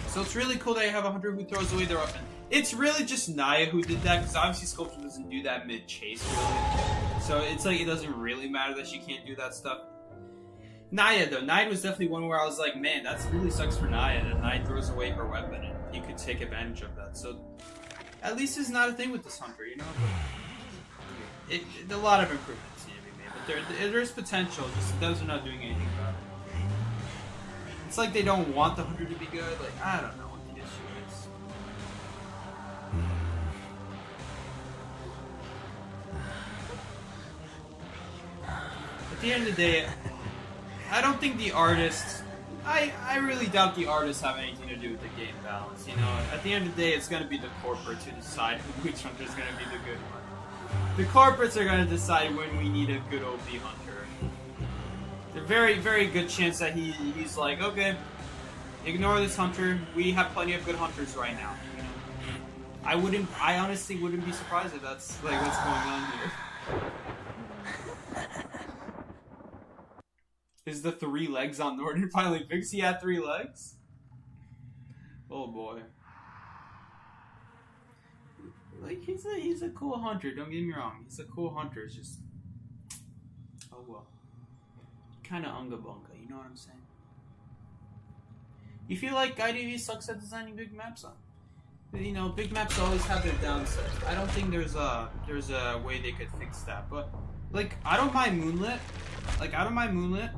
So it's really cool that you have a hunter who throws away their weapon. It's really just Naya who did that, because obviously Sculptor doesn't do that mid-chase, really. So it's like, it doesn't really matter that she can't do that stuff. Naya, though. Naya was definitely one where I was like, man, that really sucks for Naya, that Naya throws away her weapon, and you could take advantage of that. So, at least it's not a thing with this hunter, you know? A lot of improvements need to be made, but there's potential, just those are not doing anything about it. It's like they don't want the hunter to be good, like, I don't know what the issue is. At the end of the day, I don't think the artists, I really doubt the artists have anything to do with the game balance, you know? At the end of the day, it's going to be the corporates who decide which hunter is going to be the good one. The corporates are going to decide when we need a good OP hunter. There's a very, very good chance that he's like, okay, ignore this hunter, we have plenty of good hunters right now. You know? I honestly wouldn't be surprised if that's like what's going on here. Is the 3 legs on Norton finally fixed? He had 3 legs? Oh boy. Like, he's a cool hunter, don't get me wrong. He's a cool hunter, it's just... Oh well. Kinda unga bunga, you know what I'm saying? You feel like IDV sucks at designing big maps on? You know, big maps always have their downsides. I don't think there's a way they could fix that, but... Like, I don't mind Moonlit. Like, I don't mind Moonlit.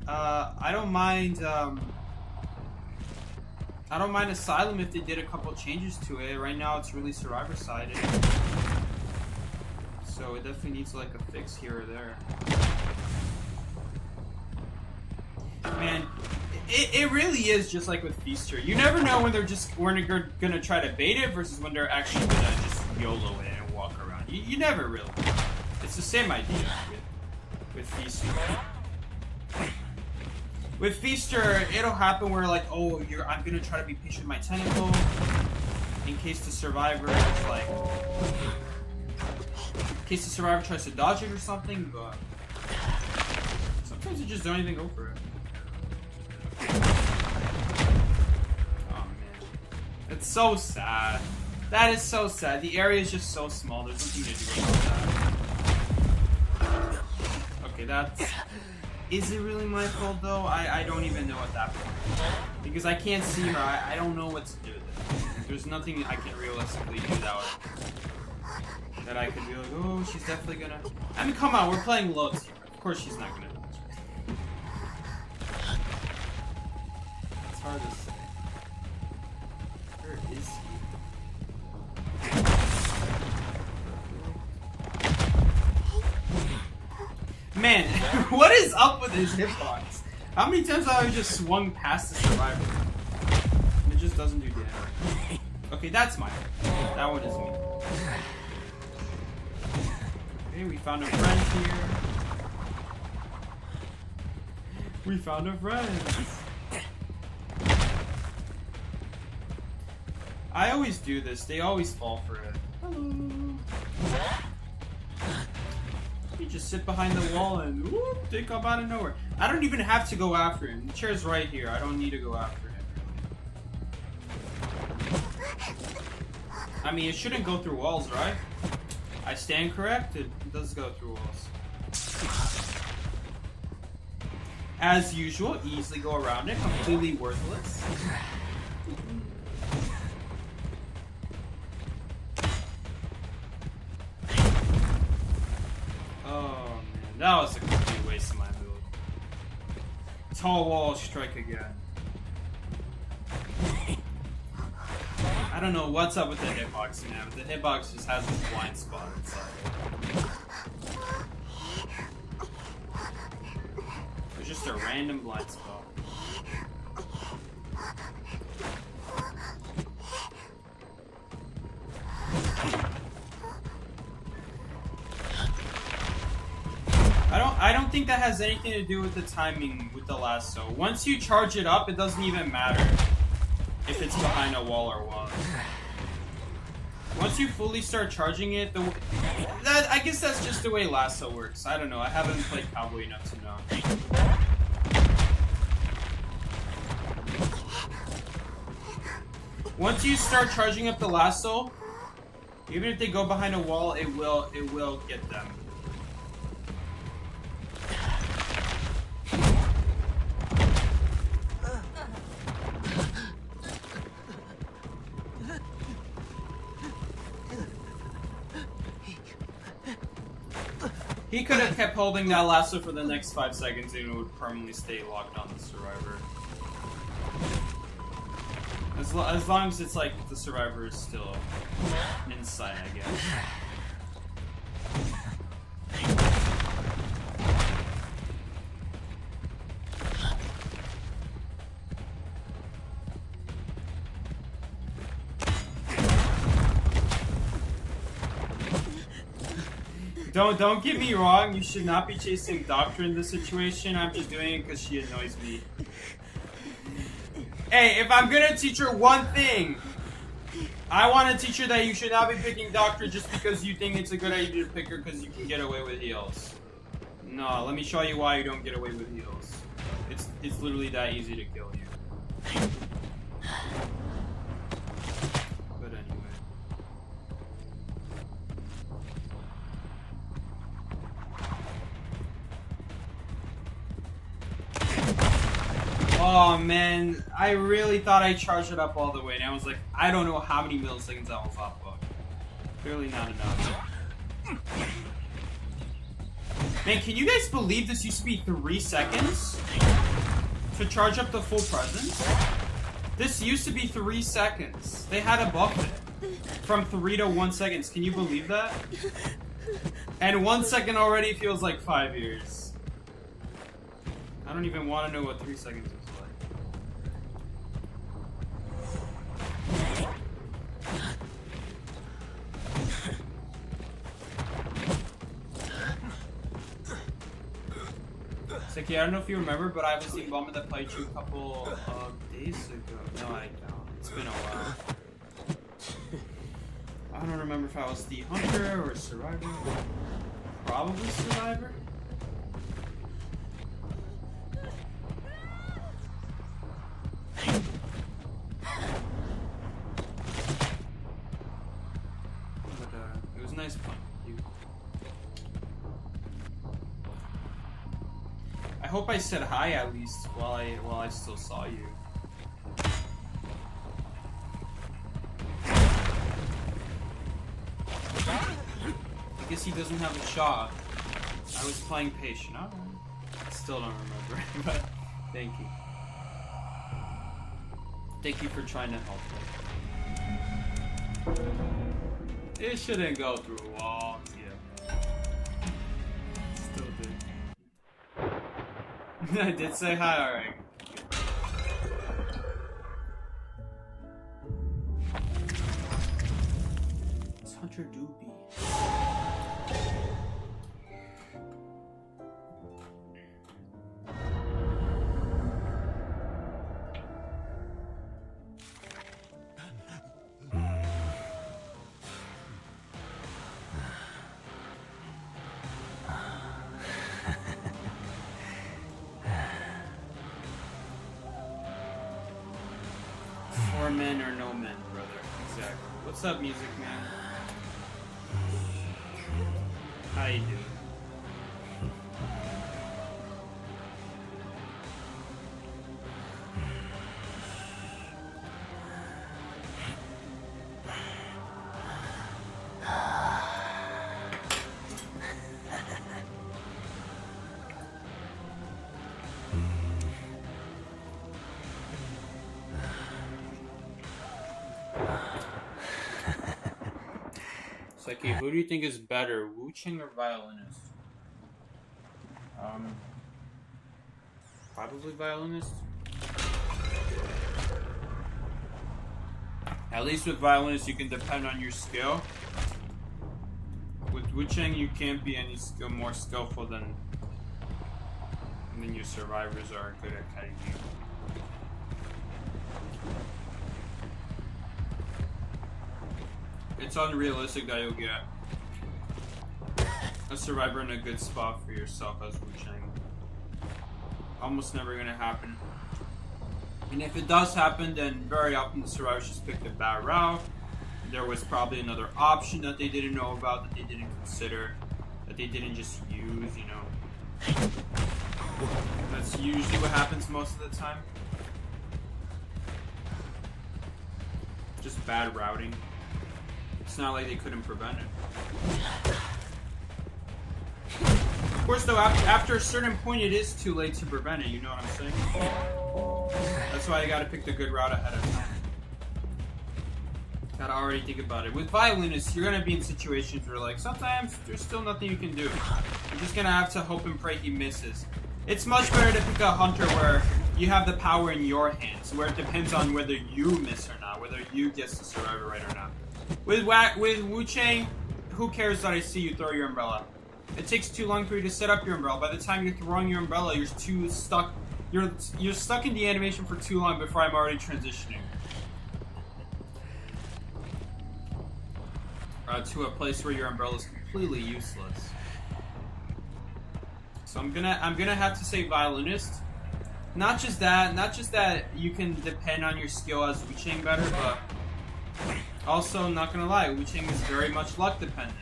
I don't mind Asylum if they did a couple changes to it. Right now it's really survivor-sided. So it definitely needs like a fix here or there. Man, it really is just like with Feaster. You never know when they're gonna try to bait it versus when they're actually gonna just YOLO it and walk around. You never really know. It's the same idea with Feaster. With Feaster, it'll happen where like, oh, I'm gonna try to be patient with my tentacle in case the survivor is like, in case the survivor tries to dodge it or something. But sometimes you just don't even go for it. Oh man, it's so sad. That is so sad. The area is just so small. There's nothing to do about that. Okay, that's... Is it really my fault though? I don't even know at that point. Because I can't see her. I don't know what to do with it. There's nothing I can realistically do that I could be like, oh, she's definitely gonna... I mean, come on, we're playing Lotus here. Of course she's not gonna dodge it. It's hard to say. Where is he? Man, what is up with his hitbox? How many times have I just swung past the survivor? It just doesn't do damage. Okay, that's mine. That one is me. Okay, we found a friend here. We found a friend. I always do this. They always fall for it. Hello. You just sit behind the wall and whoop, they come out of nowhere. I don't even have to go after him. The chair's right here. I don't need to go after him. I mean, it shouldn't go through walls, right? I stand corrected. It does go through walls. As usual, easily go around it. Completely worthless. That was a complete waste of my build. Tall wall strike again. I don't know what's up with the hitbox, man, but the hitbox just has this blind spot inside. It's just a random blind spot. think that has anything to do with the timing with the lasso. Once you charge it up, it doesn't even matter if it's behind a wall or what. Once you fully start charging it, I guess that's just the way lasso works. I don't know. I haven't played Cowboy enough to know. Once you start charging up the lasso, even if they go behind a wall, it will get them. He could have kept holding that lasso for the next 5 seconds and it would permanently stay locked on the survivor. As long as it's like the survivor is still inside, I guess. Don't get me wrong, you should not be chasing Doctor in this situation. I'm just doing it because she annoys me. Hey, if I'm gonna teach her one thing, I want to teach her that you should not be picking Doctor just because you think it's a good idea to pick her because you can get away with heals. No, let me show you why you don't get away with heals. It's literally that easy to kill you. But anyway. Oh man, I really thought I charged it up all the way, and I was like, I don't know how many milliseconds I was off of. Clearly not enough. Man, can you guys believe this used to be 3 seconds to charge up the full presence? This used to be 3 seconds. They had to buff it from 3 to 1 seconds. Can you believe that? And 1 second already feels like 5 years. I don't even want to know what 3 seconds is like. Seki, I don't know if you remember, but I was the Obama that played you a couple of days ago. No, I don't. It's been a while. I don't remember if I was the Hunter or Survivor. Probably Survivor. But it was nice fun. I hope I said hi at least while I still saw you. I guess he doesn't have a shot. I was playing patient. Oh, I still don't remember, but thank you. Thank you for trying to help me. It shouldn't go through walls. Yeah. Still did. I did say hi, alright. It's Hunter Doobie. For men or no men, brother. Exactly. What's up, music man? How you doing? Seki, who do you think is better, Wu Cheng or Violinist? Probably Violinist. At least with Violinist, you can depend on your skill. With Wu Cheng, you can't be any more skillful than And then your survivors are good at cutting you. It's unrealistic that you'll get a survivor in a good spot for yourself as Wu Chang. Almost never gonna happen. And if it does happen, then very often the survivors just pick the bad route. There was probably another option that they didn't know about, that they didn't consider, that they didn't just use, you know. That's usually what happens most of the time. Just bad routing. It's not like they couldn't prevent it. Of course, though, after a certain point, it is too late to prevent it, you know what I'm saying? That's why you gotta pick the good route ahead of time. Gotta already think about it. With violinists, you're gonna be in situations where, like, sometimes there's still nothing you can do. You're just gonna have to hope and pray he misses. It's much better to pick a hunter where you have the power in your hands, where it depends on whether you miss or not, whether you get the survivor right or not. With Wu Chang, who cares that I see you throw your umbrella? It takes too long for you to set up your umbrella. By the time you're throwing your umbrella, you're too stuck. You're stuck in the animation for too long before I'm already transitioning to a place where your umbrella is completely useless. So I'm gonna have to say violinist. Not just that you can depend on your skill as Wu Chang better, but also, I'm not gonna lie, Wu Chang is very much luck dependent.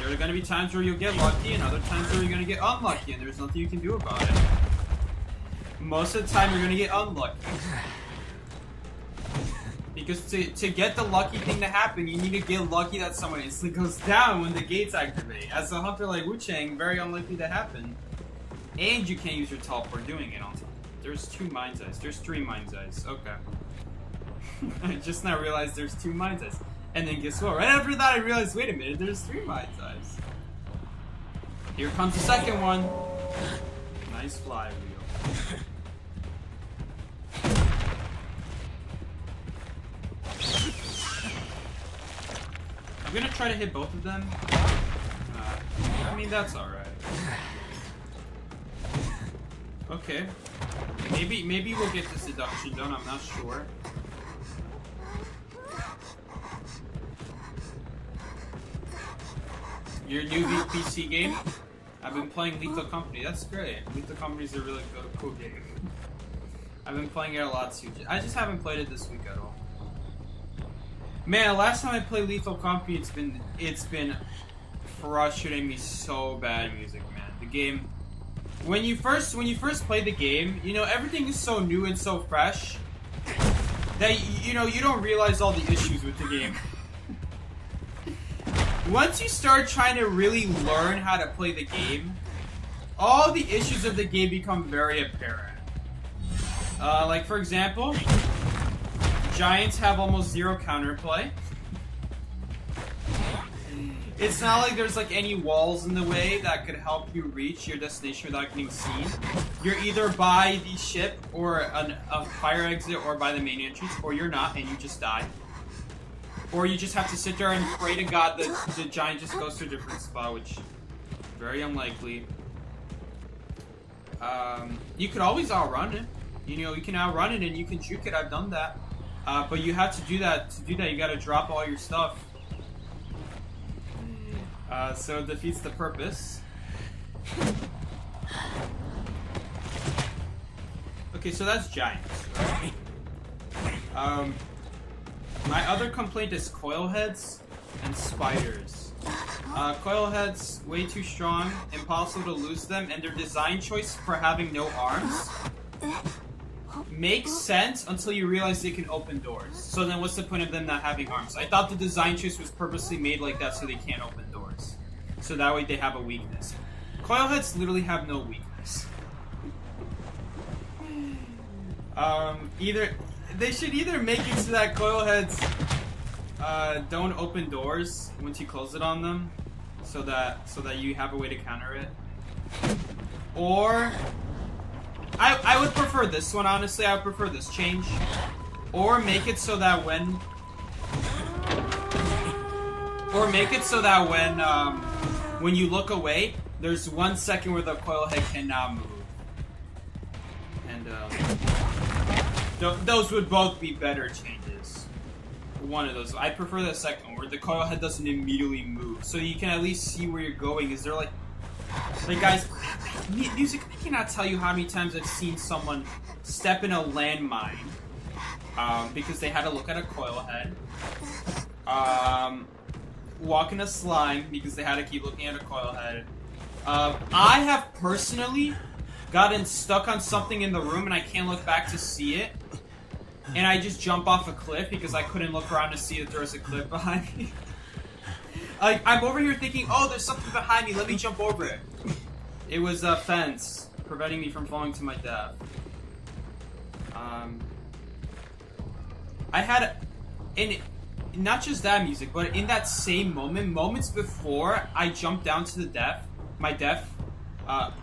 There are gonna be times where you'll get lucky and other times where you're gonna get unlucky, and there's nothing you can do about it. Most of the time, you're gonna get unlucky. Because to get the lucky thing to happen, you need to get lucky that someone instantly goes down when the gates activate. As a hunter like Wu Chang, very unlikely to happen. And you can't use your teleport doing it on time. There's 2 mind's eyes. There's 3 mind's eyes. Okay. I just now realized there's 2 mind's eyes. And then guess what? Right after that, I realized, wait a minute, there's 3 mind's eyes. Here comes the second one. Nice flywheel. I'm gonna try to hit both of them. I mean, that's alright. Okay. Maybe we'll get the seduction done, I'm not sure. Your new PC game? I've been playing Lethal Company. That's great. Lethal Company is a really cool game. I've been playing it a lot too. I just haven't played it this week at all. Man, last time I played Lethal Company, it's been frustrating me so bad. Music, man. The game. When you first play the game, you know everything is so new and so fresh that you don't realize all the issues with the game. Once you start trying to really learn how to play the game, all the issues of the game become very apparent. Like, for example, Giants have almost 0 counterplay. It's not like there's like any walls in the way that could help you reach your destination without getting seen. You're either by the ship or a fire exit or by the main entrance, or you're not and you just die. Or you just have to sit there and pray to God that the giant just goes to a different spot, which is very unlikely. You could always outrun it. You can outrun it and you can juke it. I've done that. But you have to do that. To do that, you gotta drop all your stuff. So it defeats the purpose. Okay, so that's giants, right? My other complaint is coil heads and spiders. Coil heads, way too strong, impossible to lose them, and their design choice for having no arms makes sense until you realize they can open doors. So then what's the point of them not having arms? I thought the design choice was purposely made like that so they can't open doors. So that way they have a weakness. Coil heads literally have no weakness. They should either make it so that coil heads don't open doors once you close it on them, so that you have a way to counter it. Or I would prefer this one, honestly. I would prefer this change. Or make it so that when when you look away, there's 1 second where the coil head cannot move. those would both be better changes. One of those. I prefer the second one, where the coil head doesn't immediately move, so you can at least see where you're going. Is there like guys, music? I cannot tell you how many times I've seen someone step in a landmine because they had to look at a coil head. Walk in a slime because they had to keep looking at a coil head. I have personally gotten stuck on something in the room and I can't look back to see it. And I just jump off a cliff because I couldn't look around to see that there was a cliff behind me. Like, I'm over here thinking, oh, there's something behind me, let me jump over it. It was a fence preventing me from falling to my death. I had, and not just that music, but in that same moment, moments before I jumped down to my death,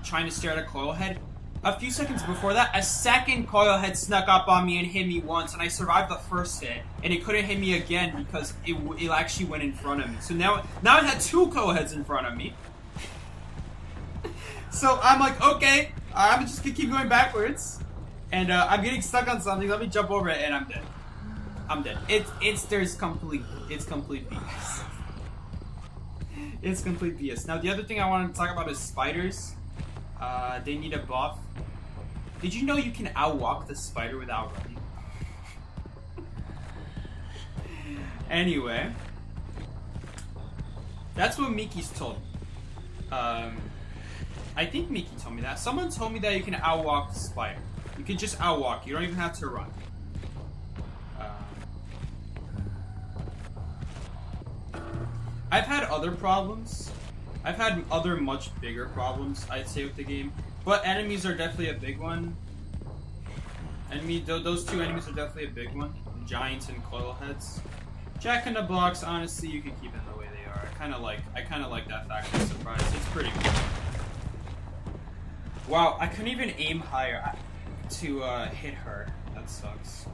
trying to stare at a coil head, a few seconds before that, a second coil head snuck up on me and hit me once, and I survived the first hit, and it couldn't hit me again because it actually went in front of me. So now I had two coil heads in front of me. So I'm like, okay, I'm just gonna keep going backwards, and I'm getting stuck on something. Let me jump over it, and I'm dead. I'm dead. It's complete BS. It's complete BS. Now the other thing I wanted to talk about is spiders. They need a buff. Did you know you can outwalk the spider without running? Anyway, that's what Miki's told me. I think Miki told me that. Someone told me that you can outwalk the spider. You can just outwalk. You don't even have to run. I've had other problems. I've had other much bigger problems, I'd say, with the game. But enemies are definitely a big one. Those two enemies are definitely a big one. Giants and coil heads. Jack in the Box, honestly, you can keep it the way they are. I kind of like that factor of surprise. It's pretty cool. Wow, I couldn't even aim higher to hit her. That sucks.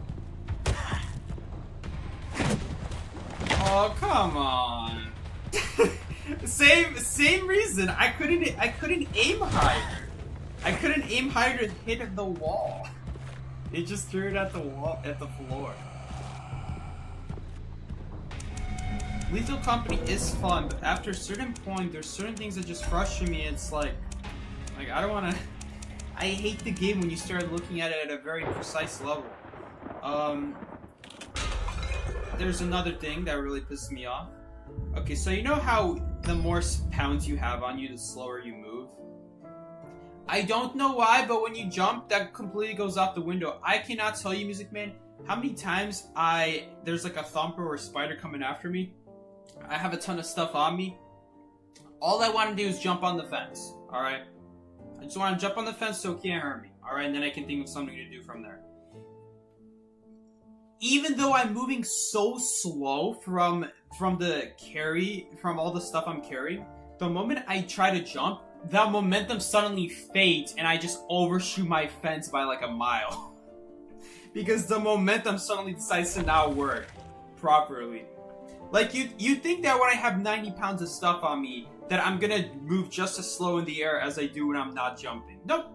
Oh, come on. Same reason. I couldn't aim higher. I couldn't aim higher to hit the wall. It just threw it at the wall, at the floor. Lethal Company is fun, but after a certain point, there's certain things that just frustrate me. It's like I don't want to. I hate the game when you start looking at it at a very precise level. There's another thing that really pisses me off. Okay, so you know how the more pounds you have on you, the slower you move? I don't know why, but when you jump, that completely goes out the window. I cannot tell you, Music Man, how many times there's like a thumper or a spider coming after me. I have a ton of stuff on me. All I want to do is jump on the fence, alright? I just want to jump on the fence so it can't hurt me, alright? And then I can think of something to do from there. Even though I'm moving so slow from the carry, from all the stuff I'm carrying, the moment I try to jump, that momentum suddenly fades and I just overshoot my fence by like a mile. Because the momentum suddenly decides to not work properly. Like, you think that when I have 90 pounds of stuff on me, that I'm gonna move just as slow in the air as I do when I'm not jumping. Nope.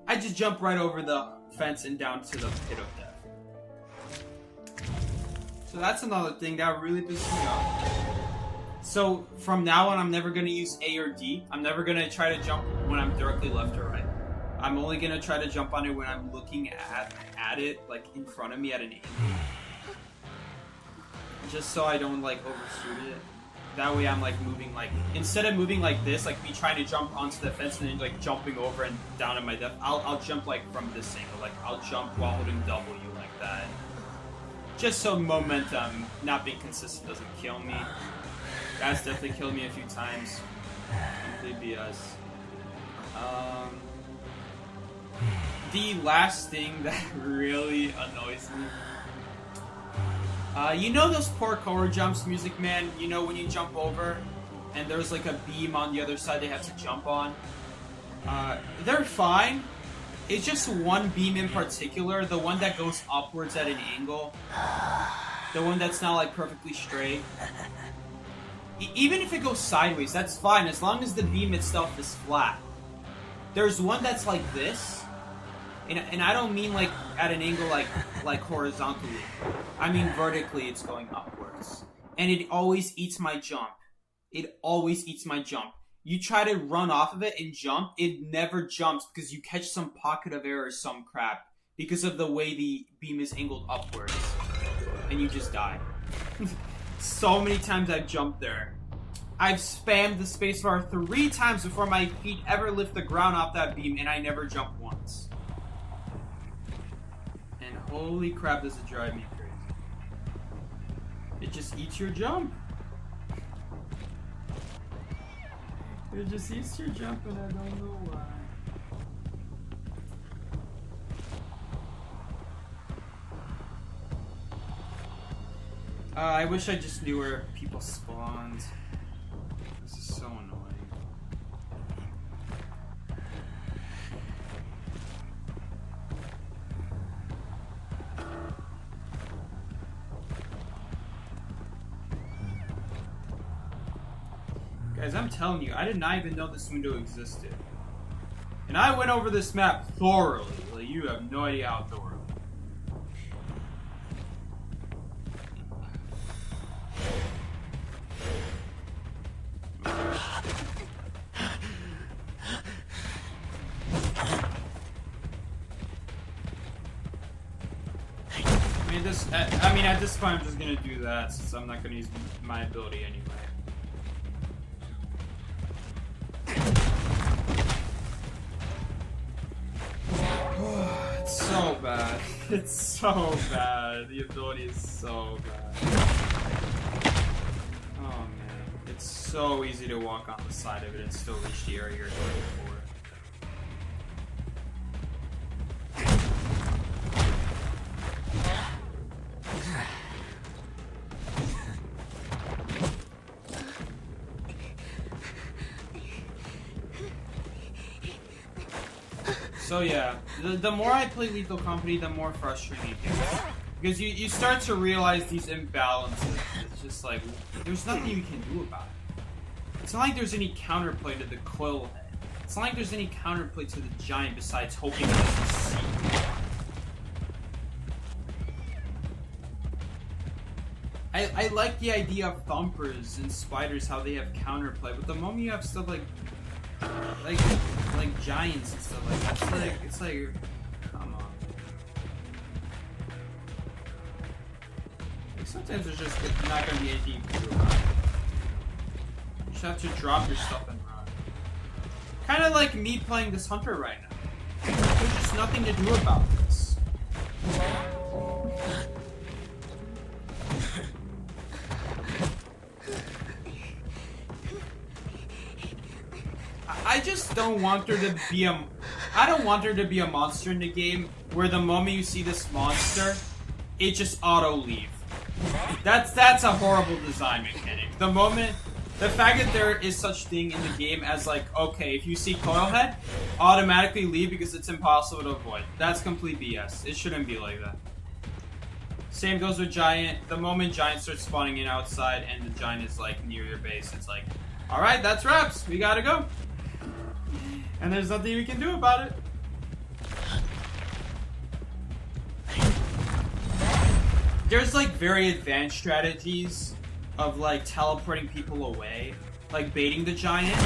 I just jump right over the fence and down to the pit of death. So that's another thing that really pisses me off. So from now on, I'm never going to use A or D. I'm never going to try to jump when I'm directly left or right. I'm only going to try to jump on it when I'm looking at it, like in front of me at an angle. Just so I don't like overshoot it. That way I'm like moving like, instead of moving like this, like me trying to jump onto the fence and then like jumping over and down at my depth, I'll jump like from this angle. Like I'll jump while holding W like that. Just so momentum not being consistent doesn't kill me. That's definitely killed me a few times. Complete BS. The last thing that really annoys me. You know those parkour jumps, Music Man? You know when you jump over and there's like a beam on the other side they have to jump on? They're fine. It's just one beam in particular, the one that goes upwards at an angle. The one that's not like perfectly straight. Even if it goes sideways, that's fine, as long as the beam itself is flat. There's one that's like this, And I don't mean like at an angle like horizontally. I mean vertically it's going upwards. And it always eats my jump. It always eats my jump. You try to run off of it and jump, it never jumps because you catch some pocket of air or some crap because of the way the beam is angled upwards. And you just die. So many times I've jumped there. I've spammed the spacebar 3 times before my feet ever lift the ground off that beam, and I never jump once. And holy crap, does it drive me crazy. It just eats your jump. It just eats your jump, and I don't know why. I wish I just knew where people spawned. This is so annoying. Guys, I'm telling you, I did not even know this window existed. And I went over this map thoroughly. Like, you have no idea how thoroughly. I mean, at this point, I'm just gonna do that since I'm not gonna use my ability anyway. It's so bad. It's so bad. The ability is so bad. Oh man, it's so easy to walk on the side of it and still reach the area you're going for. So yeah, the more I play Lethal Company, the more frustrating it gets. Because you start to realize these imbalances. It's just like, there's nothing you can do about it. It's not like there's any counterplay to the coil head. It's not like there's any counterplay to the giant besides hoping it doesn't see you. I like the idea of thumpers and spiders, how they have counterplay, but the moment you have stuff like giants and stuff like that, it's like, come on. Like sometimes there's just not gonna be anything you can do about it. You just have to drop your stuff and run. Kind of like me playing this hunter right now. There's just nothing to do about this. I just don't want there to be I don't want there to be a monster in the game where the moment you see this monster, it just auto leave. That's a horrible design mechanic. The fact that there is such thing in the game as like, okay, if you see Coilhead, automatically leave because it's impossible to avoid. That's complete BS. It shouldn't be like that. Same goes with Giant. The moment Giant starts spawning in outside and the Giant is like near your base, it's like, alright, that's wraps. We gotta go. And there's nothing we can do about it. There's like very advanced strategies of like teleporting people away. Like baiting the giant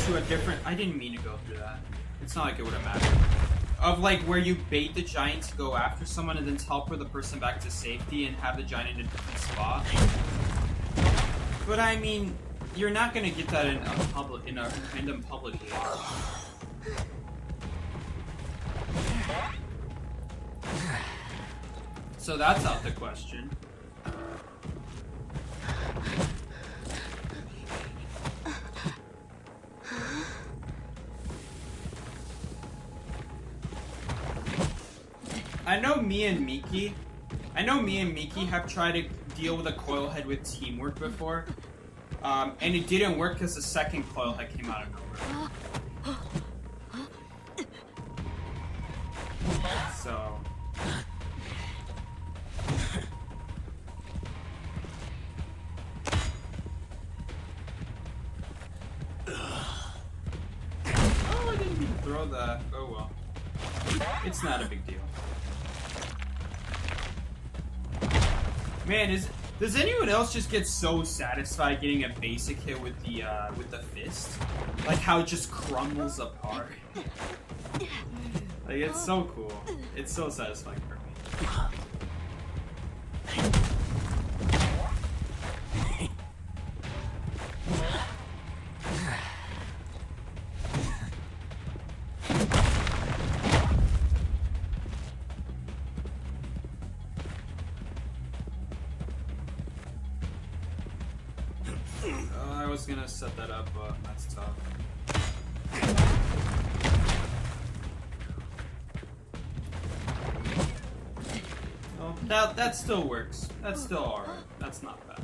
to a different... I didn't mean to go through that. It's not like it would have mattered. Of like where you bait the giant to go after someone and then teleport the person back to safety and have the giant in a different spot. But I mean... You're not gonna get that in a random public game. So that's out the question. I know me and Miki have tried to deal with a coil head with teamwork before. And it didn't work because the second coil head came out of nowhere. So... Oh, I didn't mean to throw that. Oh well. It's not a big deal. Man, does anyone else just get so satisfied getting a basic hit with the fist? Like how it just crumbles apart. Like it's so cool. It's so satisfying for me. I was gonna set that up, but that's tough. Well, that still works. That's still alright. That's not bad.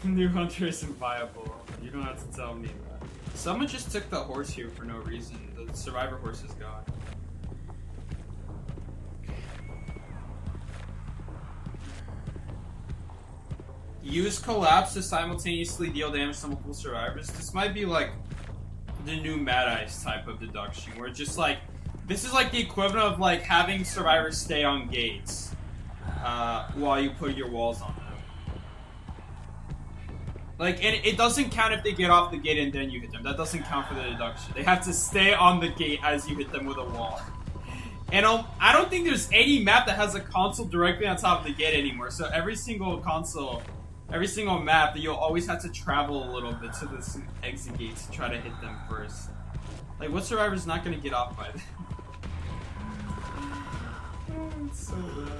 New Hunter isn't viable. You don't have to tell me that. Someone just took the horse here for no reason. The survivor horse is gone. Use collapse to simultaneously deal damage to multiple survivors. This might be like the new Mad Ice type of deduction, where it's just like this is like the equivalent of like having survivors stay on gates while you put your walls on them. Like, and it doesn't count if they get off the gate and then you hit them. That doesn't count for the deduction. They have to stay on the gate as you hit them with a wall. And I don't think there's any map that has a console directly on top of the gate anymore. So every single map that you'll always have to travel a little bit to this exit gate to try to hit them first. Like, what survivor's not gonna get off by then? Oh, it's so bad.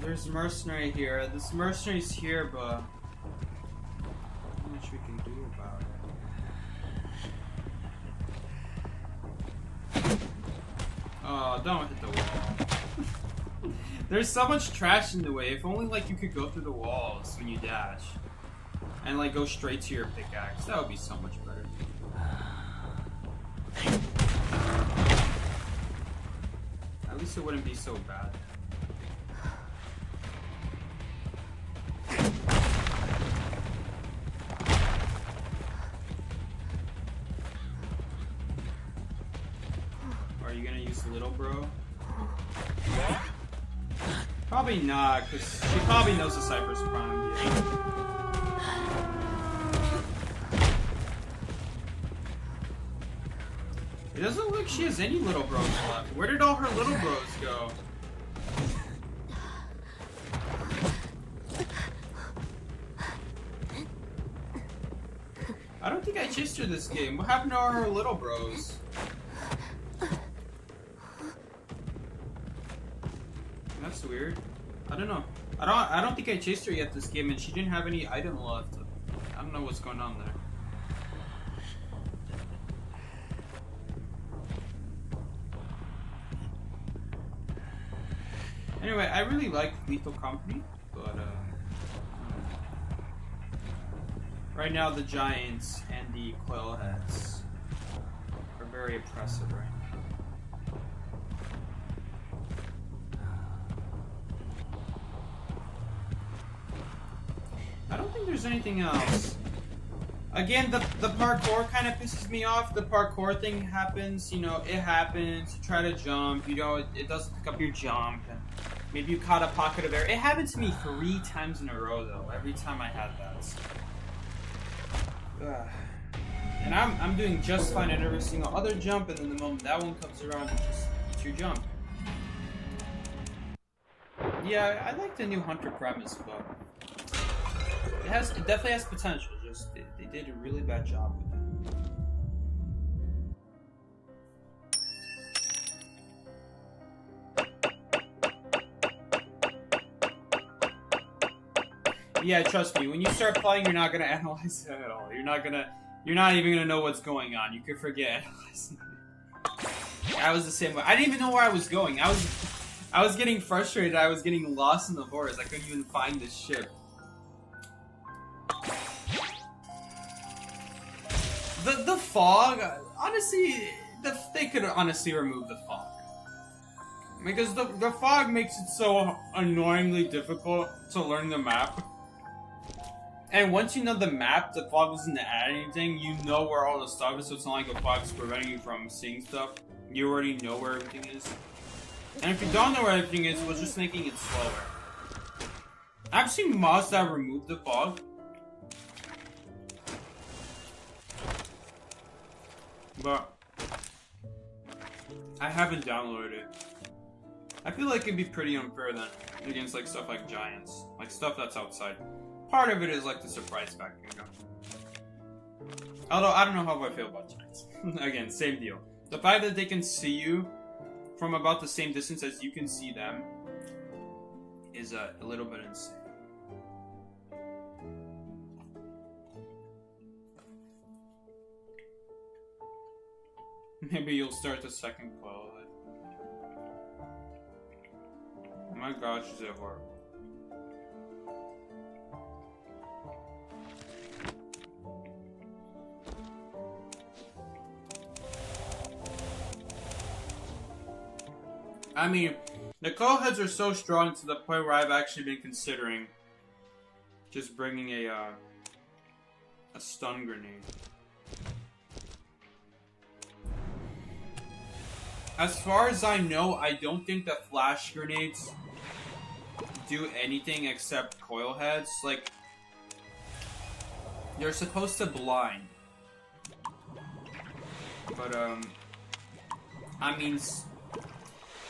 There's a mercenary here. This mercenary's here, but not much we can do about it. Oh, don't hit the wall. There's so much trash in the way. If only like you could go through the walls when you dash. And like go straight to your pickaxe. That would be so much better. At least it wouldn't be so bad. Are you gonna use little bro? Probably not, because she probably knows the Cypher's Prime. Yeah. It doesn't look like she has any little bros left. Where did all her little bros go? I don't think I chased her this game. What happened to all her little bros? That's weird. I don't know. I don't think I chased her yet this game, and she didn't have any item left. I don't know what's going on there. Anyway, I really like Lethal Company, but right now the Giants and the Quailheads are very oppressive right now. I don't think there's anything else. Again, the parkour kind of pisses me off. The parkour thing happens, you know, it happens. You try to jump, you know, it doesn't pick up your jump. And maybe you caught a pocket of air. It happened to me 3 times in a row, though. Every time I had that. So. And I'm doing just fine at every single other jump, and then the moment that one comes around, it's your jump. Yeah, I like the new Hunter premise, but it definitely has potential. Just they did a really bad job with it. Yeah, trust me. When you start playing, you're not gonna analyze it at all. You're not even gonna know what's going on. You could forget analyzing it. I was the same way. I didn't even know where I was going. I was getting frustrated. I was getting lost in the forest. I couldn't even find this ship. The fog, honestly, they could honestly remove the fog. Because the fog makes it so annoyingly difficult to learn the map. And once you know the map, the fog doesn't add anything. You know where all the stuff is, so it's not like the fog's preventing you from seeing stuff. You already know where everything is. And if you don't know where everything is, it's just making it slower. I've seen mods that remove the fog. But I haven't downloaded it. I feel like it'd be pretty unfair then against like stuff like giants, like stuff that's outside. Part of it is like the surprise factor, you know? Although I don't know how I feel about giants. Again, same deal. The fact that they can see you from about the same distance as you can see them is a little bit insane. Maybe you'll start the second quell. Oh my gosh, is it horrible. I mean, the coil heads are so strong to the point where I've actually been considering just bringing a stun grenade. As far as I know, I don't think that flash grenades do anything except coil heads. Like, they're supposed to blind. But, I mean,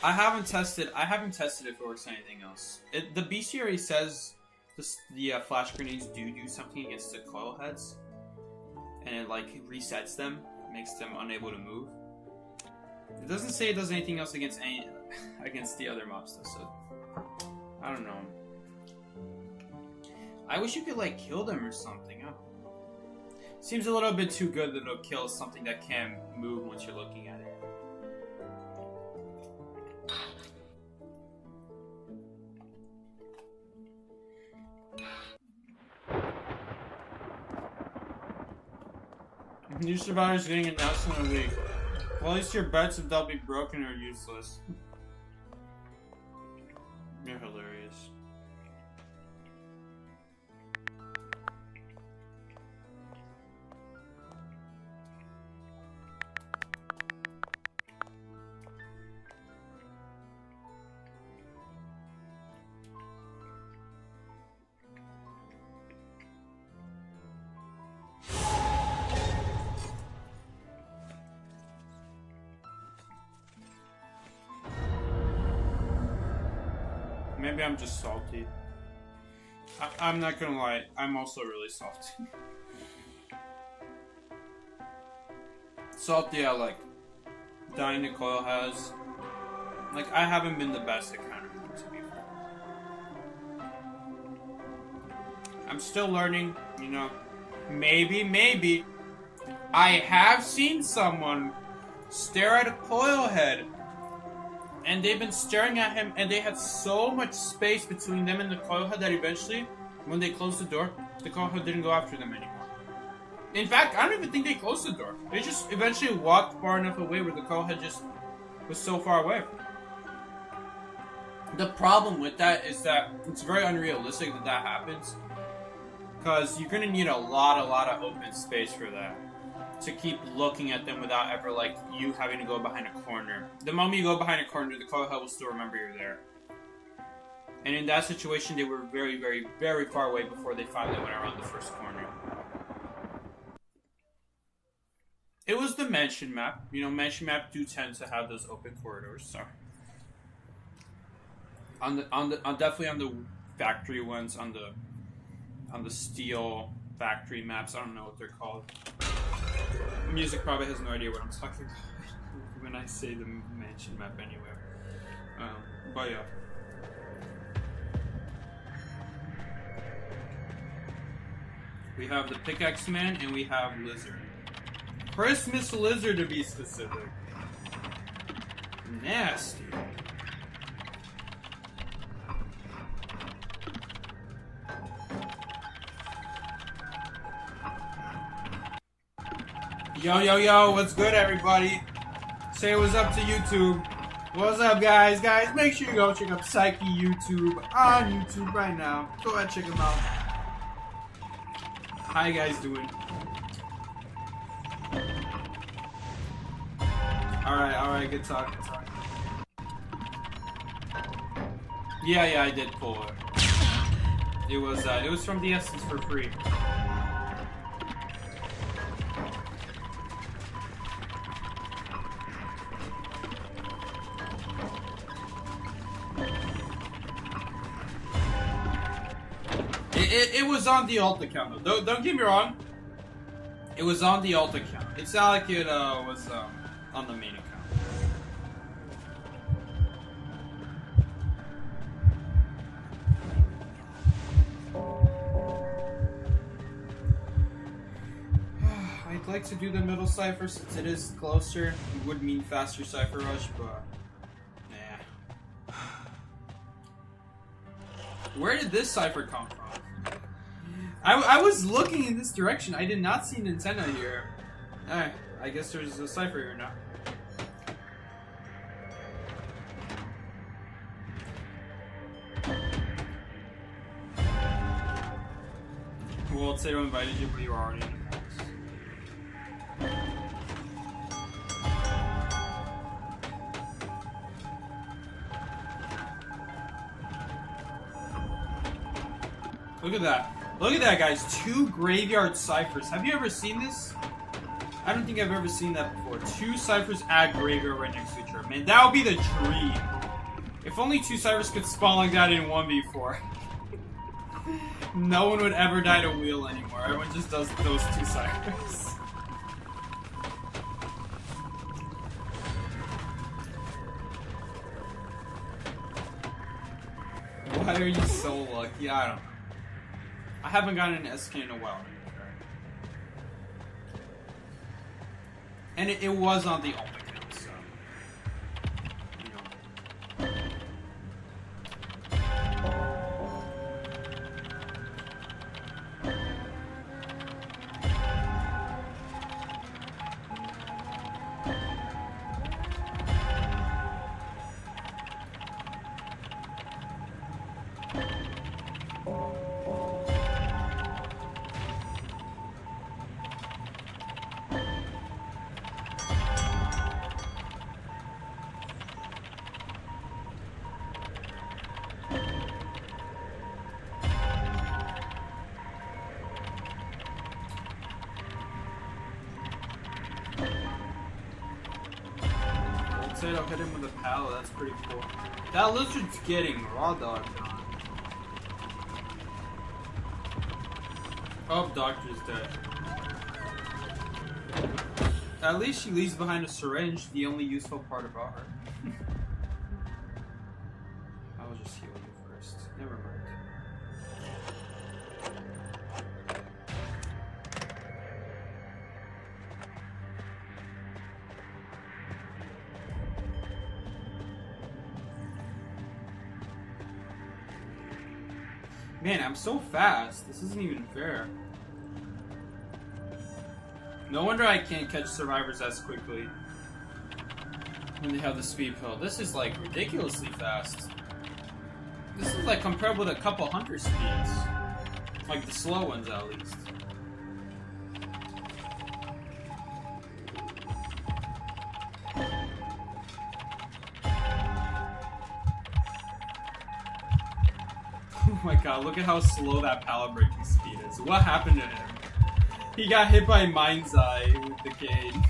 I haven't tested if it works on anything else. The bestiary says the flash grenades do something against the coil heads. And it, like, resets them, makes them unable to move. It doesn't say it does anything else against the other mobs though, so I don't know. I wish you could like kill them or something. I don't know. Seems a little bit too good that it'll kill something that can move once you're looking at it. New survivors getting announced in a week. Well, at least your bets if they'll be broken or useless. You're hilarious. Maybe I'm just salty. I'm not gonna lie, I'm also really salty. Salty at like dying to coil has. Like, I haven't been the best at countering them, to be fair. I'm still learning, you know. Maybe. I have seen someone stare at a coil head. And they've been staring at him, and they had so much space between them and the coil head that eventually, when they closed the door, the coil head didn't go after them anymore. In fact, I don't even think they closed the door. They just eventually walked far enough away where the coil head just was so far away. The problem with that is that it's very unrealistic that that happens, because you're gonna need a lot of open space for that. To keep looking at them without ever, like, you having to go behind a corner. The moment you go behind a corner, the coil head will still remember you're there. And in that situation, they were very, very, very far away before they finally went around the first corner. It was the mansion map. You know, mansion map do tend to have those open corridors, so. Definitely on the factory ones, on the steel factory maps, I don't know what they're called. Music probably has no idea what I'm talking about when I say the mansion map anywhere. But yeah. We have the Pickaxe Man and we have Lizard. Christmas Lizard to be specific. Nasty. Yo, yo, yo, what's good, everybody? Say what's up to YouTube. What's up, guys? Guys, make sure you go check out Psyche YouTube on YouTube right now. Go ahead, check him out. How you guys doing? Alright, good talk, good talk. Yeah, I did pull it. It was from the Essence for free. It was on the alt account though. Don't get me wrong. It was on the alt account. It's not like it was on the main account. I'd like to do the middle cipher since it is closer. It would mean faster cipher rush, but nah. Where did this cipher come from? I was looking in this direction. I did not see Nintendo here. Alright, I guess there's a cipher here now. Well, Tato invited you, but you were already in the box. Look at that. Look at that, guys. 2 graveyard ciphers. Have you ever seen this? I don't think I've ever seen that before. 2 ciphers at graveyard right next to each other. Man, that would be the dream. If only 2 ciphers could spawn like that in 1v4. No one would ever die to wheel anymore. Everyone just does those 2 ciphers. Why are you so lucky? I don't know. I haven't gotten an SK in a while. And it was on the alt account, so. You know. I'll hit him with a pallet, that's pretty cool. That lizard's getting raw dogged on. Oh, Doctor's dead. At least she leaves behind a syringe, the only useful part about her. I'll just heal you first. Never mind. Man, I'm so fast. This isn't even fair. No wonder I can't catch survivors as quickly when they have the speed pill. This is like ridiculously fast. This is like comparable to a couple hunter speeds. Like the slow ones at least. Oh my god, look at how slow that pallet breaking speed is. What happened to him? He got hit by Mind's Eye with the cane.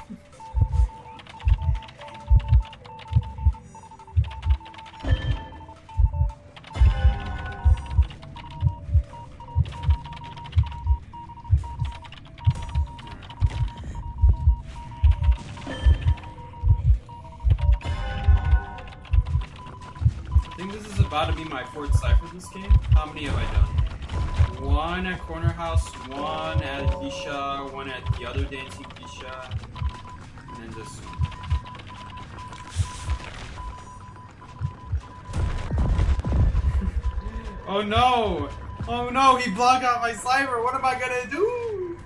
I think this is about to be my 4th cipher this game. How many have I done? 1 at Corner House, 1 at Disha, 1 at the other dancing Disha, and then this one. Oh no! Oh no, he blocked out my cipher! What am I gonna do?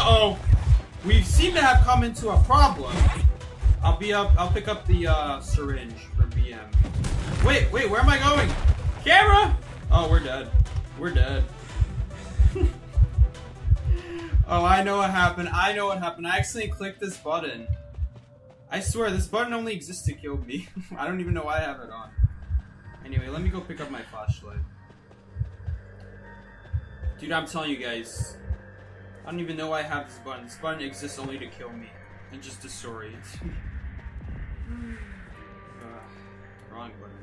Uh-oh! We seem to have come into a problem. I'll pick up the syringe from BM. Wait, where am I going? Camera! Oh, we're dead. We're dead. Oh, I know what happened. I accidentally clicked this button. I swear, this button only exists to kill me. I don't even know why I have it on. Anyway, let me go pick up my flashlight. Dude, I'm telling you guys, I don't even know why I have this button. This button exists only to kill me and just destroy it. Wrong button.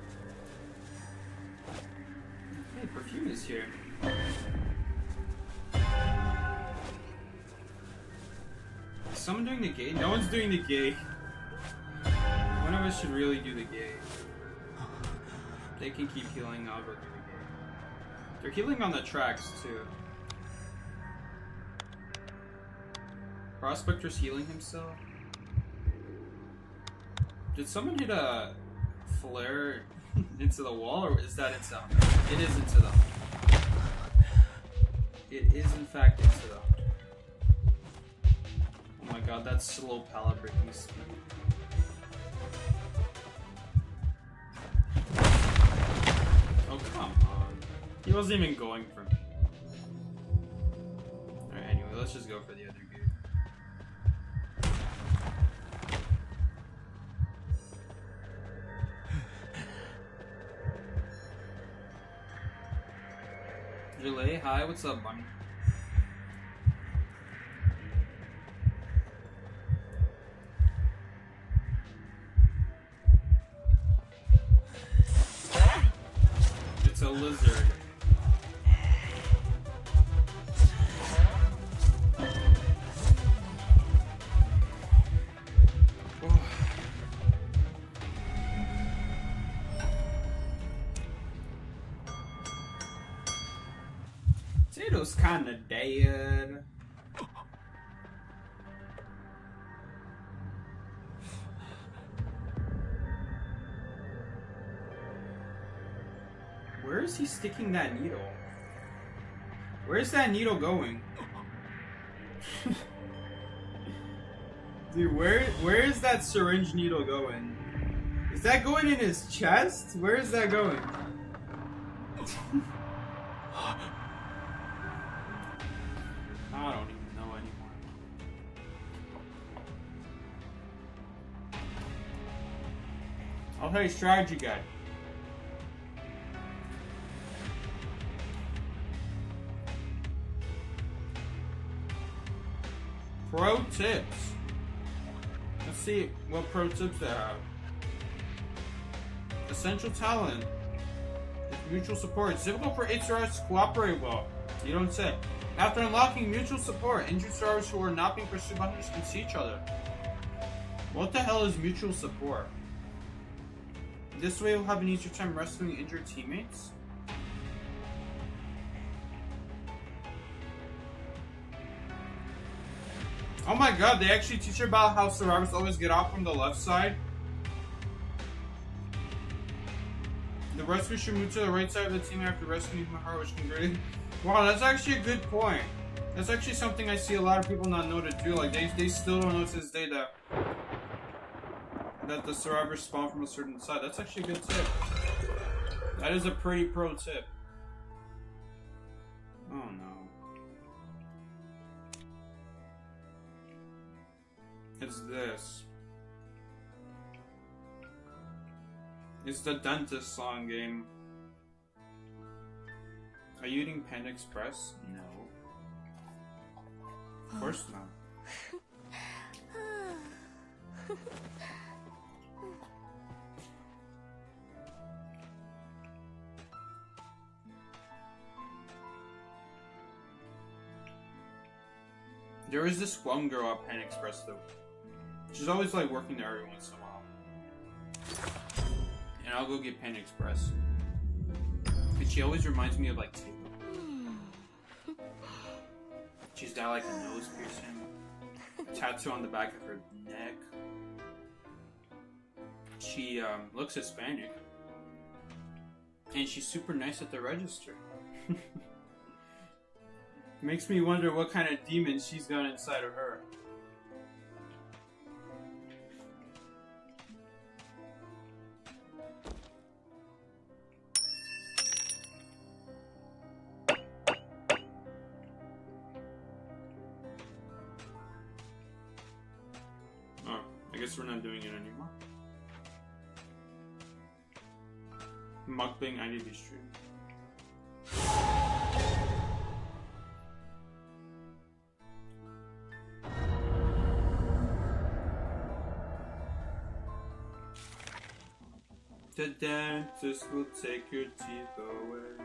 Hey, perfume is here. Is someone doing the gate? No one's doing the gate. One of us should really do the gate. They can keep healing, I'll go through the gate. They're healing on the tracks too. Prospector's healing himself. Did someone hit a flare into the wall, or is that into them? It is into them. It is in fact into them. Oh my god, that's slow pallet breaking speed. Oh, come on. He wasn't even going for me. Alright, anyway, let's just go for the other gate. Relay, hi, what's up, bunny? It's a lizard. Potato's kinda dead. Where is he sticking that needle? Where's that needle going? Dude, where is that syringe needle going? Is that going in his chest? Where is that going? I don't even know anymore. I'll tell you, strategy guide. Pro tips. Let's see what pro tips they have. Essential talent. Mutual support. It's difficult for 8 survivors to cooperate well. You don't say. After unlocking mutual support, injured survivors who are not being pursued by hunters can see each other. What the hell is mutual support? This way you'll have an easier time rescuing injured teammates? Oh my god, they actually teach you about how survivors always get off from the left side. The rescue should move to the right side of the team after rescuing her, which can really... Wow, that's actually a good point. That's actually something I see a lot of people not know to do. Like, they still don't know to this day that the survivors spawn from a certain side. That's actually a good tip. That is a pretty pro tip. Oh no. It's this. It's the Dentist song game. Are you eating Panda Express? No. Of course not. There is this one girl at Panda Express though. She's always like working there every once in a while. And I'll go get Panda Express. And she always reminds me of like Taylor. She's got like a nose piercing, tattoo on the back of her neck. She looks Hispanic. And she's super nice at the register. Makes me wonder what kind of demon she's got inside of her. Oh, I guess we're not doing it anymore. Mukbang IDV stream. The dentist will take your teeth away.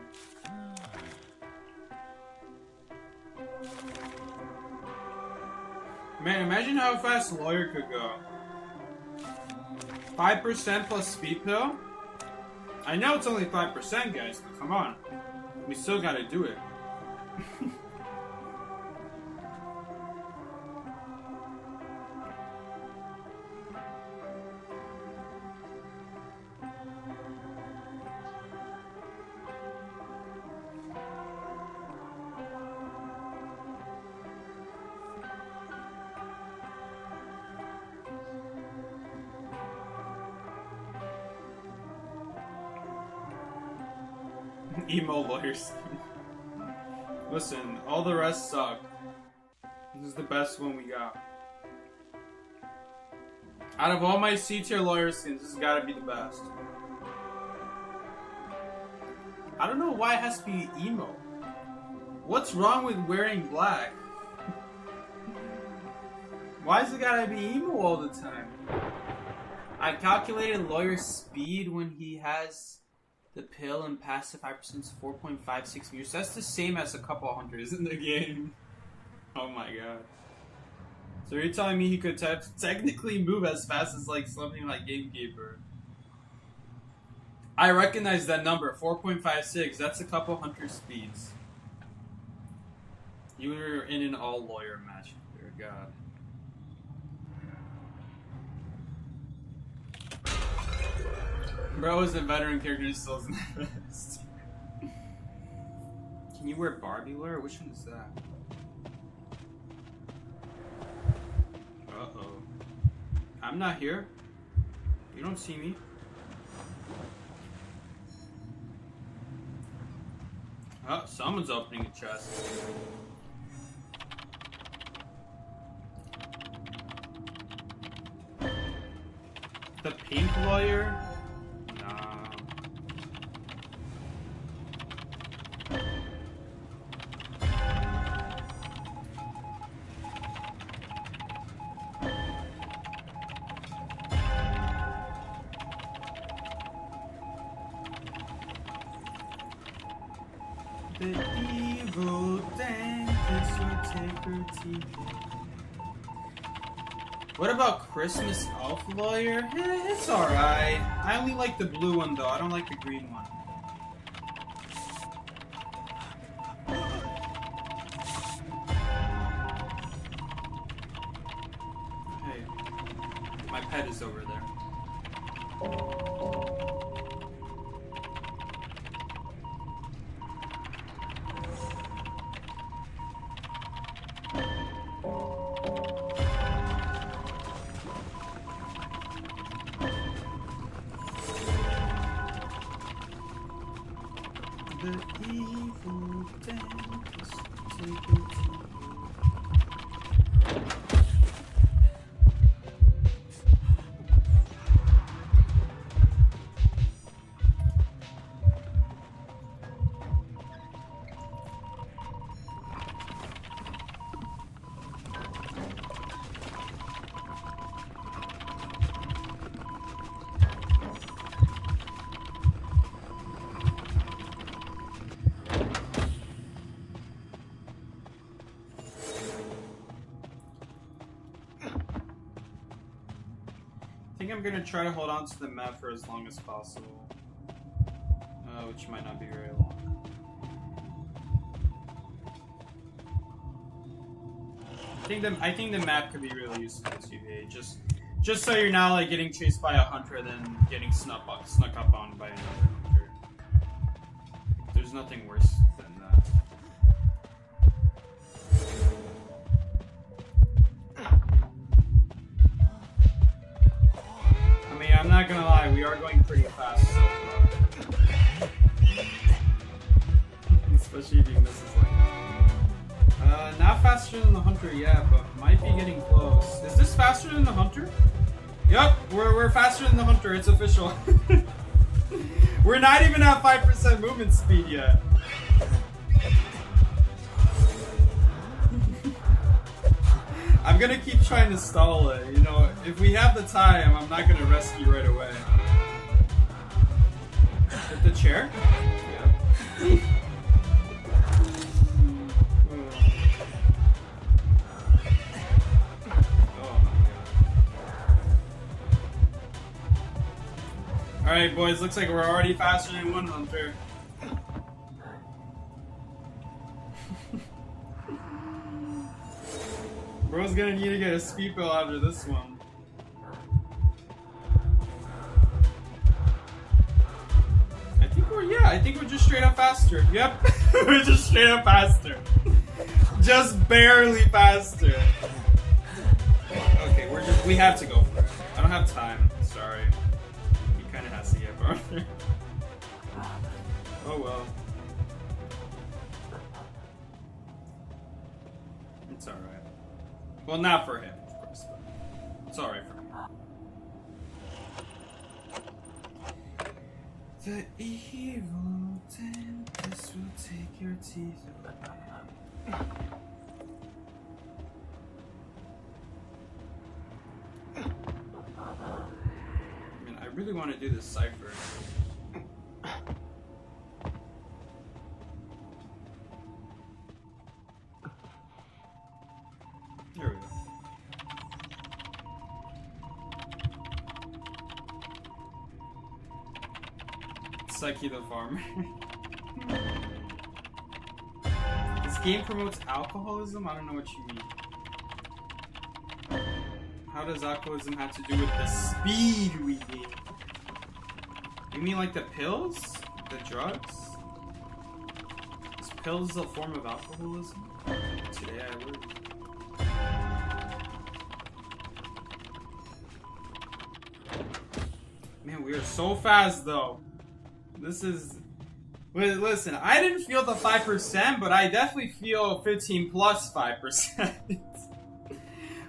Man, imagine how fast Lawyer could go. 5% plus speed pill? I know it's only 5%, guys, but come on. We still gotta do it. Emo lawyers. Listen, all the rest suck. This is the best one we got. Out of all my C-tier lawyer skins, this has gotta be the best. I don't know why it has to be emo. What's wrong with wearing black? Why is it gotta be emo all the time? I calculated lawyer's speed when he has the pill and passive 5% is 4.56 meters. That's the same as a couple hunters in the game. Oh my god. So you're telling me he could technically move as fast as like something like Gamekeeper? I recognize that number, 4.56. That's a couple hunter speeds. You were in an all lawyer match. Dear god. Bro is a veteran character, still isn't the best. Can you wear Barbie lawyer? Which one is that? Uh-oh. I'm not here. You don't see me. Oh, someone's opening a chest. The pink lawyer? The evil dentist will take her teeth. What about Christmas Elf Lawyer? It's alright. I only like the blue one though, I don't like the green one. Hey, my pet is over there. The evil dentist take your teeth. I think I'm gonna try to hold on to the map for as long as possible, which might not be very long. I think the map could be really useful to you, just so you're not like getting chased by a hunter and then getting snuck up on by another hunter. There's nothing worse than that. Not faster than the Hunter yet, but might be getting close. Is this faster than the Hunter? Yep, we're faster than the Hunter. It's official. We're not even at 5% movement speed yet. I'm gonna keep trying to stall it. You know, if we have the time, I'm not gonna rescue right away. Hit the chair? Yeah. Alright boys, looks like we're already faster than one Hunter. Bro's gonna need to get a speed pill after this one. I think we're just straight up faster. Yep, we're just straight up faster. Just barely faster. Okay, we have to go for it. I don't have time, sorry. Kinda has to get farther. Oh well. It's alright. Well, not for him, of course, but it's alright for me. The evil dentist will take your teeth away. I really want to do this cipher. There we go. Psyche the farmer. This game promotes alcoholism? I don't know what you mean. How does alcoholism have to do with the speed we gain? You mean like the pills? The drugs? Is pills a form of alcoholism? Today I would. Man, we are so fast though. This is... Wait, listen, I didn't feel the 5%, but I definitely feel 15 plus 5%.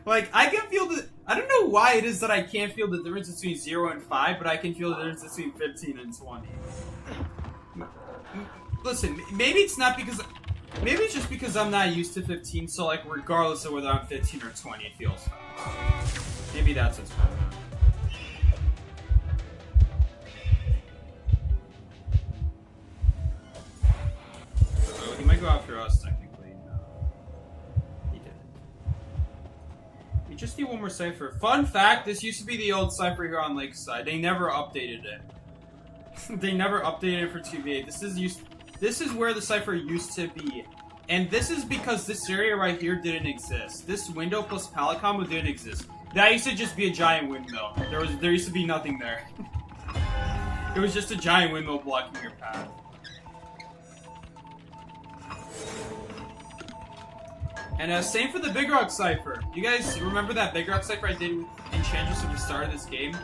Like, I can feel the... I don't know why it is that I can't feel the difference between 0 and 5, but I can feel the difference between 15 and 20. Listen, maybe it's not because... Maybe it's just because I'm not used to 15, so like, regardless of whether I'm 15 or 20, it feels fast. Maybe that's what's going on. So, he might go after us, technically. Just need one more cipher. Fun fact, this used to be the old cipher here on Lakeside. They never updated it. They never updated it for 2v8. This is where the cipher used to be. And this is because this area right here didn't exist. This window plus pallet combo didn't exist. That used to just be a giant windmill. There used to be nothing there. It was just a giant windmill blocking your path. And same for the Big Rock Cipher. You guys remember that Big Rock Cipher I did with Enchantress at the start of this game?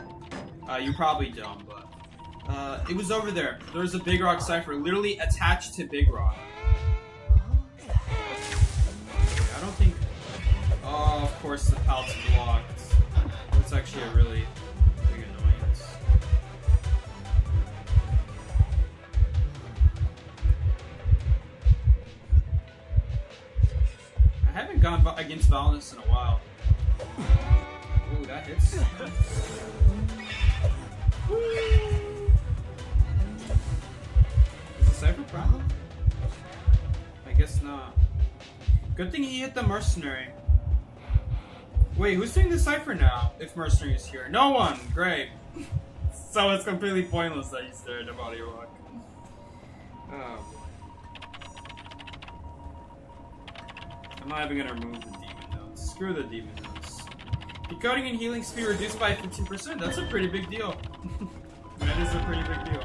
You probably don't, but... it was over there. There was a Big Rock Cipher literally attached to Big Rock. Okay, I don't think... Oh, of course the pallet's blocked. That's actually a really big annoyance. I haven't gone against Valenus in a while. Ooh, that hits. Is the Cypher problem? I guess not. Good thing he hit the Mercenary. Wait, who's doing the Cypher now? If Mercenary is here. No one! Great. So it's completely pointless that he's there at the body rock. Oh. I'm not even gonna remove the demon notes. Screw the demon notes. Decoding and healing speed reduced by 15%. That's a pretty big deal. That is a pretty big deal.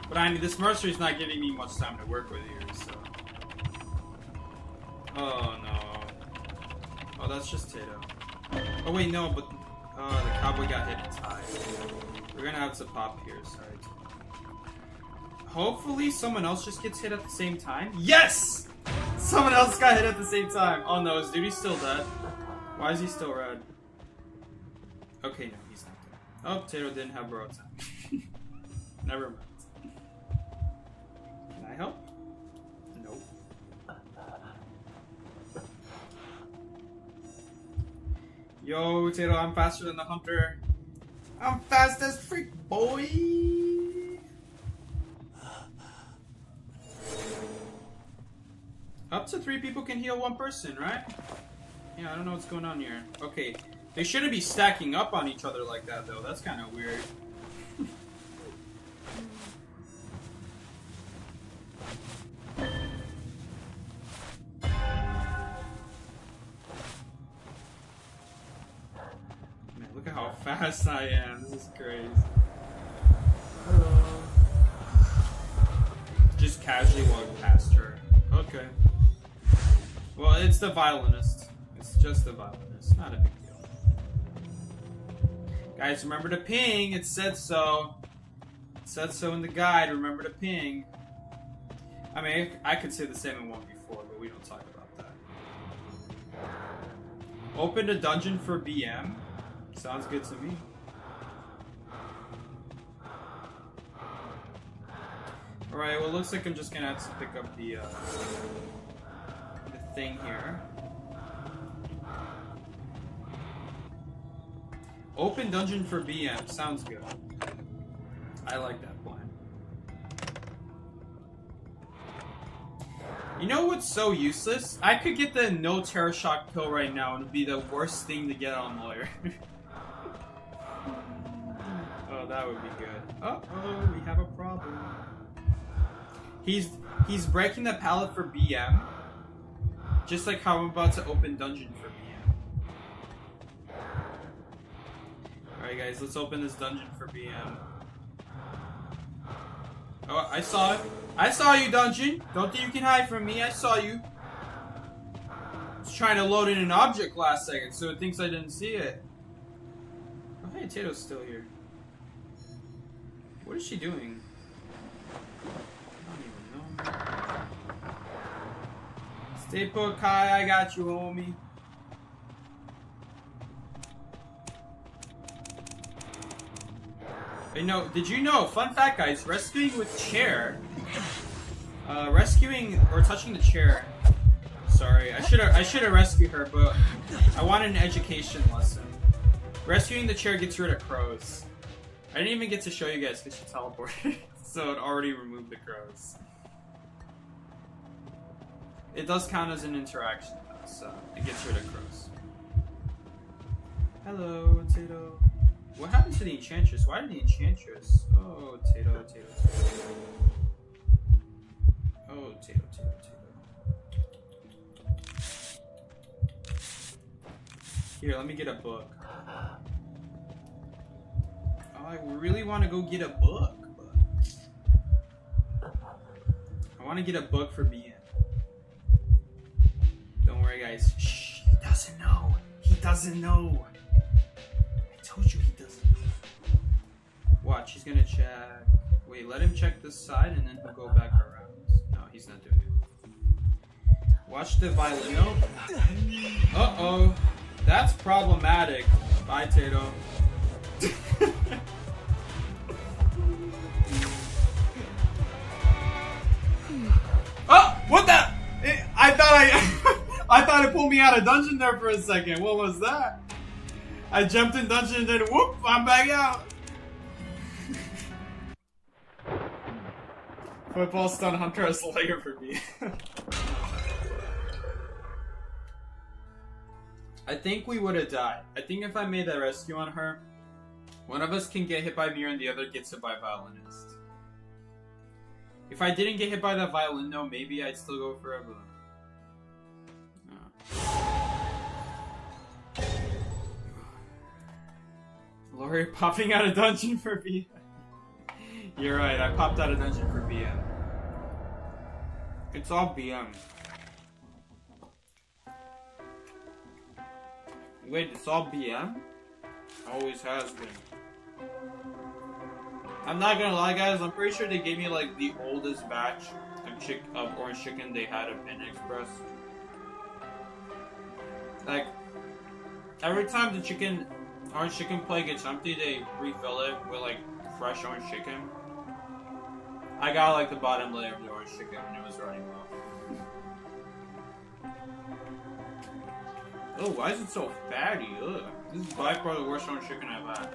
But I mean, this Mercenary's not giving me much time to work with here, so... Oh no. Oh, that's just Tato. Oh wait, no, but... the cowboy got hit in time. We're gonna have to pop here, sorry. Hopefully someone else just gets hit at the same time. Yes! Someone else got hit at the same time. Oh no, is duty still dead? Why is he still red? Okay, no, he's not dead. Oh, Tato didn't have bro time. Never mind. Can I help? Nope. Yo, Tato, I'm faster than the hunter. I'm fast as freak, boy. Up to 3 people can heal 1 person, right? Yeah, I don't know what's going on here. Okay, they shouldn't be stacking up on each other like that, though. That's kind of weird. Man, look at how fast I am. This is crazy. Hello. Just casually walk past her. Okay. Well, it's the violinist. It's just the violinist. Not a big deal. Guys, remember to ping. It said so. It said so in the guide. Remember to ping. I mean, I could say the same in 1v4, but we don't talk about that. Opened a dungeon for BM. Sounds good to me. Alright, well, it looks like I'm just gonna have to pick up the thing here. Open dungeon for BM. Sounds good. I like that plan. You know what's so useless? I could get the no terror shock kill right now and it'd be the worst thing to get on lawyer. Oh, that would be good. Uh-oh, we have a problem. He's breaking the pallet for BM. Just like how I'm about to open dungeon for BM. Alright guys, let's open this dungeon for BM. Oh, I saw it. I saw you, dungeon. Don't think you can hide from me. I saw you. I was trying to load in an object last second, so it thinks I didn't see it. Oh, hey, Tato's still here. What is she doing? I don't even know. Stay put, Kai. I got you, homie. Hey, no, did you know? Fun fact, guys. Rescuing with chair. Rescuing or touching the chair. Sorry, I should have rescued her, but I wanted an education lesson. Rescuing the chair gets rid of crows. I didn't even get to show you guys because she teleported, so it already removed the crows. It does count as an interaction, though, so it gets rid of crows. Hello, Tato. What happened to the Enchantress? Why did the Enchantress? Oh, Tato. Oh, Tato. Here, let me get a book. Oh, I really want to go get a book, but I want to get a book for BM. Don't worry, guys. Shh, he doesn't know. He doesn't know. I told you he doesn't know. Watch, he's gonna check. Wait, let him check this side and then he'll go back around. No, he's not doing it. Watch the violino. Uh-oh. That's problematic. Bye, Tato. Oh! What the? I thought it pulled me out of dungeon there for a second. What was that? I jumped in dungeon and then whoop, I'm back out. Football stun hunter as Slayer for me. I think we would have died. I think if I made that rescue on her, one of us can get hit by mirror and the other gets hit by violinist. If I didn't get hit by that violin, no, maybe I'd still go for Evelyn. Oh. Lori popping out of dungeon for BM. You're right, I popped out of dungeon for BM. It's all BM. Wait, it's all BM? Always has been. I'm not gonna lie, guys, I'm pretty sure they gave me like the oldest batch. I'm orange chicken they had at Panda Express. Like, every time the orange chicken plate gets empty, they refill it with like fresh orange chicken. I got like the bottom layer of the orange chicken and it was running low. Oh, why is it so fatty? Ugh. This is by far the worst orange chicken I've had.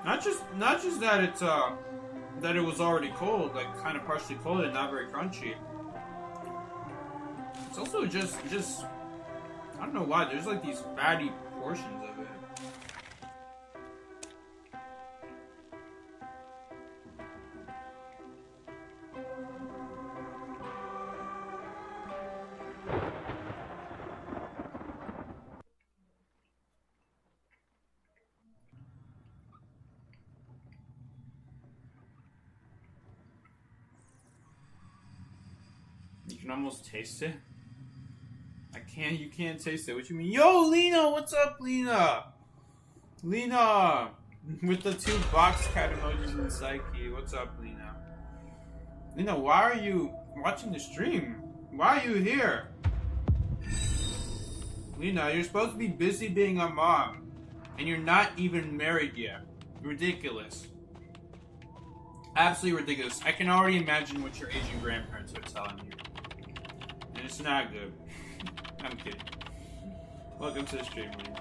Not just that it's that it was already cold, like kind of partially cold and not very crunchy. It's also just I don't know why there's like these fatty portions of it. You can almost taste it. You can't taste it. What you mean? Yo, Lena, what's up, Lena? Lena, with the 2 box cat emojis and Psyche. What's up, Lena? Lena, why are you watching the stream? Why are you here? Lena, you're supposed to be busy being a mom, and you're not even married yet. Ridiculous. Absolutely ridiculous. I can already imagine what your Asian grandparents are telling you. And it's not good. I'm kidding. Welcome to the stream, man.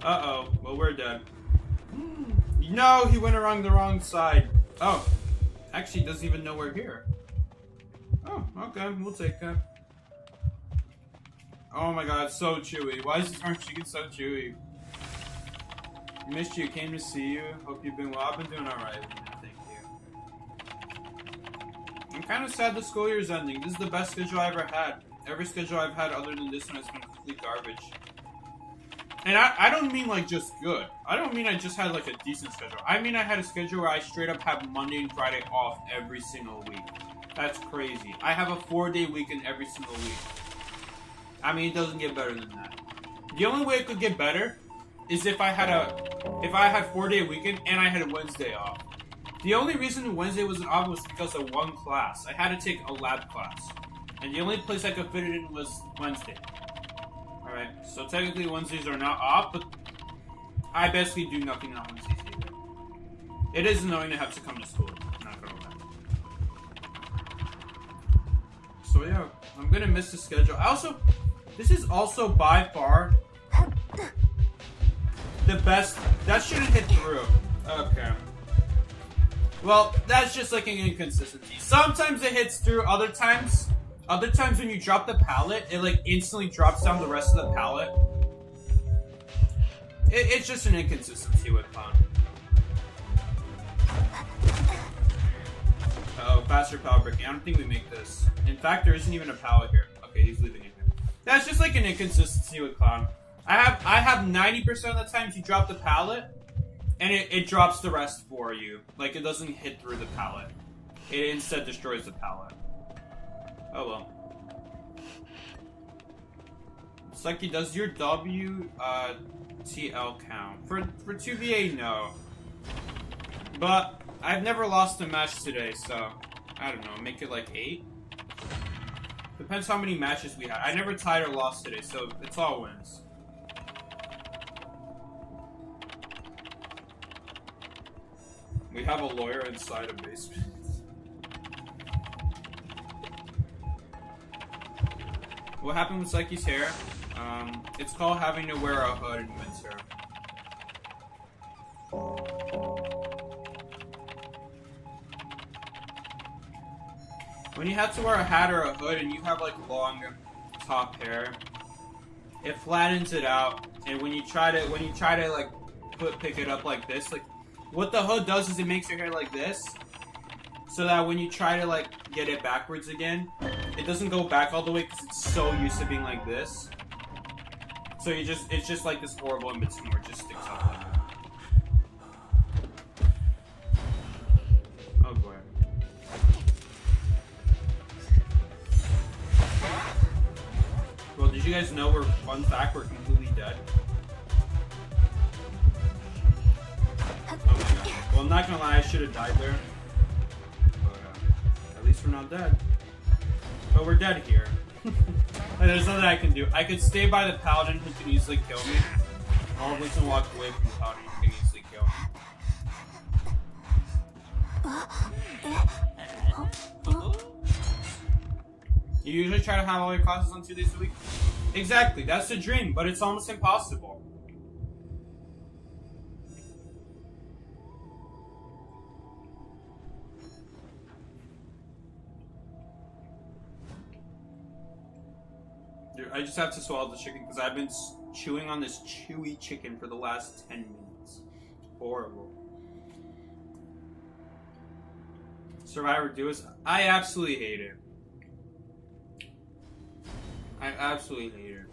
Uh-oh. Well, we're dead. No, he went around the wrong side. Oh. Actually, he doesn't even know we're here. Oh, okay. We'll take that. Oh my god, it's so chewy. Why is this orange chicken so chewy? Missed you. Came to see you. Hope you've been well. I've been doing alright. Thank you. I'm kind of sad the school year's ending. This is the best schedule I ever had. Every schedule I've had other than this one has been complete garbage. And I don't mean like just good. I don't mean I just had like a decent schedule. I mean I had a schedule where I straight up have Monday and Friday off every single week. That's crazy. I have a 4-day weekend every single week. I mean, it doesn't get better than that. The only way it could get better is if I had 4-day weekend and I had a Wednesday off. The only reason Wednesday wasn't off was because of one class. I had to take a lab class. And the only place I could fit it in was Wednesday. Alright, so technically Wednesdays are not off, but I basically do nothing on Wednesdays either. It is annoying to have to come to school, not gonna lie. So yeah, I'm gonna miss the schedule. This is also by far the best. That shouldn't hit through. Okay. Well, that's just like an inconsistency. Sometimes it hits through, other times when you drop the pallet, it like instantly drops down the rest of the pallet. It's just an inconsistency with Clown. Oh, faster pallet breaking. I don't think we make this. In fact, there isn't even a pallet here. Okay, he's leaving it here. That's just like an inconsistency with Clown. I have 90% of the times you drop the pallet, and it drops the rest for you. Like, it doesn't hit through the pallet. It instead destroys the pallet. Oh well. Psyche, does your WTL count? For 2v8, no. But I've never lost a match today, so I don't know, make it like 8? Depends how many matches we had. I never tied or lost today, so it's all wins. We have a lawyer inside a basement. What happened with Psyche's hair? It's called having to wear a hood in winter. When you have to wear a hat or a hood and you have like long top hair, it flattens it out. And when you try to like pick it up like this, like what the hood does is it makes your hair like this, so that when you try to like get it backwards again, it doesn't go back all the way because it's so used to being like this. So it's just like this horrible in between where it just sticks up like that. Oh boy. Well, did you guys know fun fact, we're completely dead? Oh my god. Well, I'm not gonna lie, I should have died there. But at least we're not dead. But we're dead here. And there's nothing I can do. I could stay by the paladin who can easily kill me. Or we can walk away from the paladin who can easily kill me. You usually try to have all your classes on 2 days a week? Exactly, that's the dream, but it's almost impossible. Dude, I just have to swallow the chicken because I've been chewing on this chewy chicken for the last 10 minutes. It's horrible. Survivor Duos? I absolutely hate it. I absolutely hate it.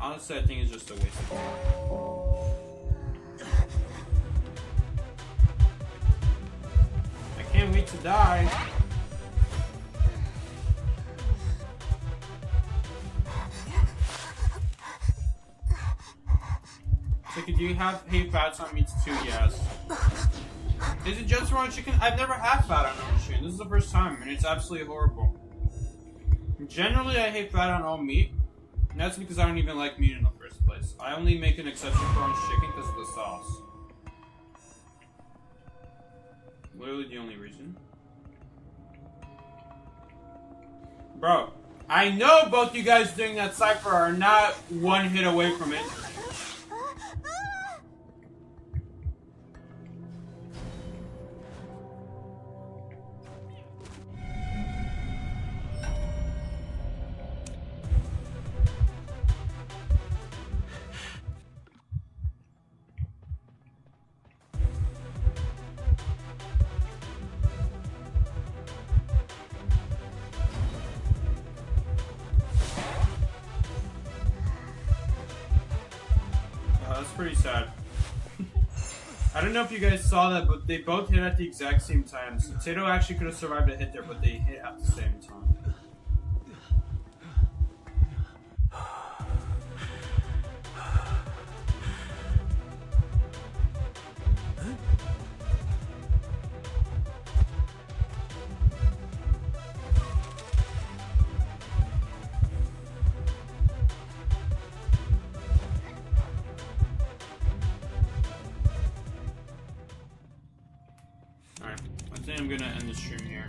Honestly, I think it's just a waste of time. I can't wait to die. So, do you have hate fats on meats too? Yes. Is it just raw chicken? I've never had fat on raw chicken. This is the first time, and it's absolutely horrible. Generally, I hate fat on all meat, and that's because I don't even like meat in the first place. I only make an exception for orange chicken because of the sauce. Literally the only reason. Bro, I know both you guys doing that cipher are not one hit away from it. That's pretty sad. I don't know if you guys saw that, but they both hit at the exact same time. So Tato actually could have survived a hit there, but they hit at the same time. Alright, I think I'm gonna end the stream here.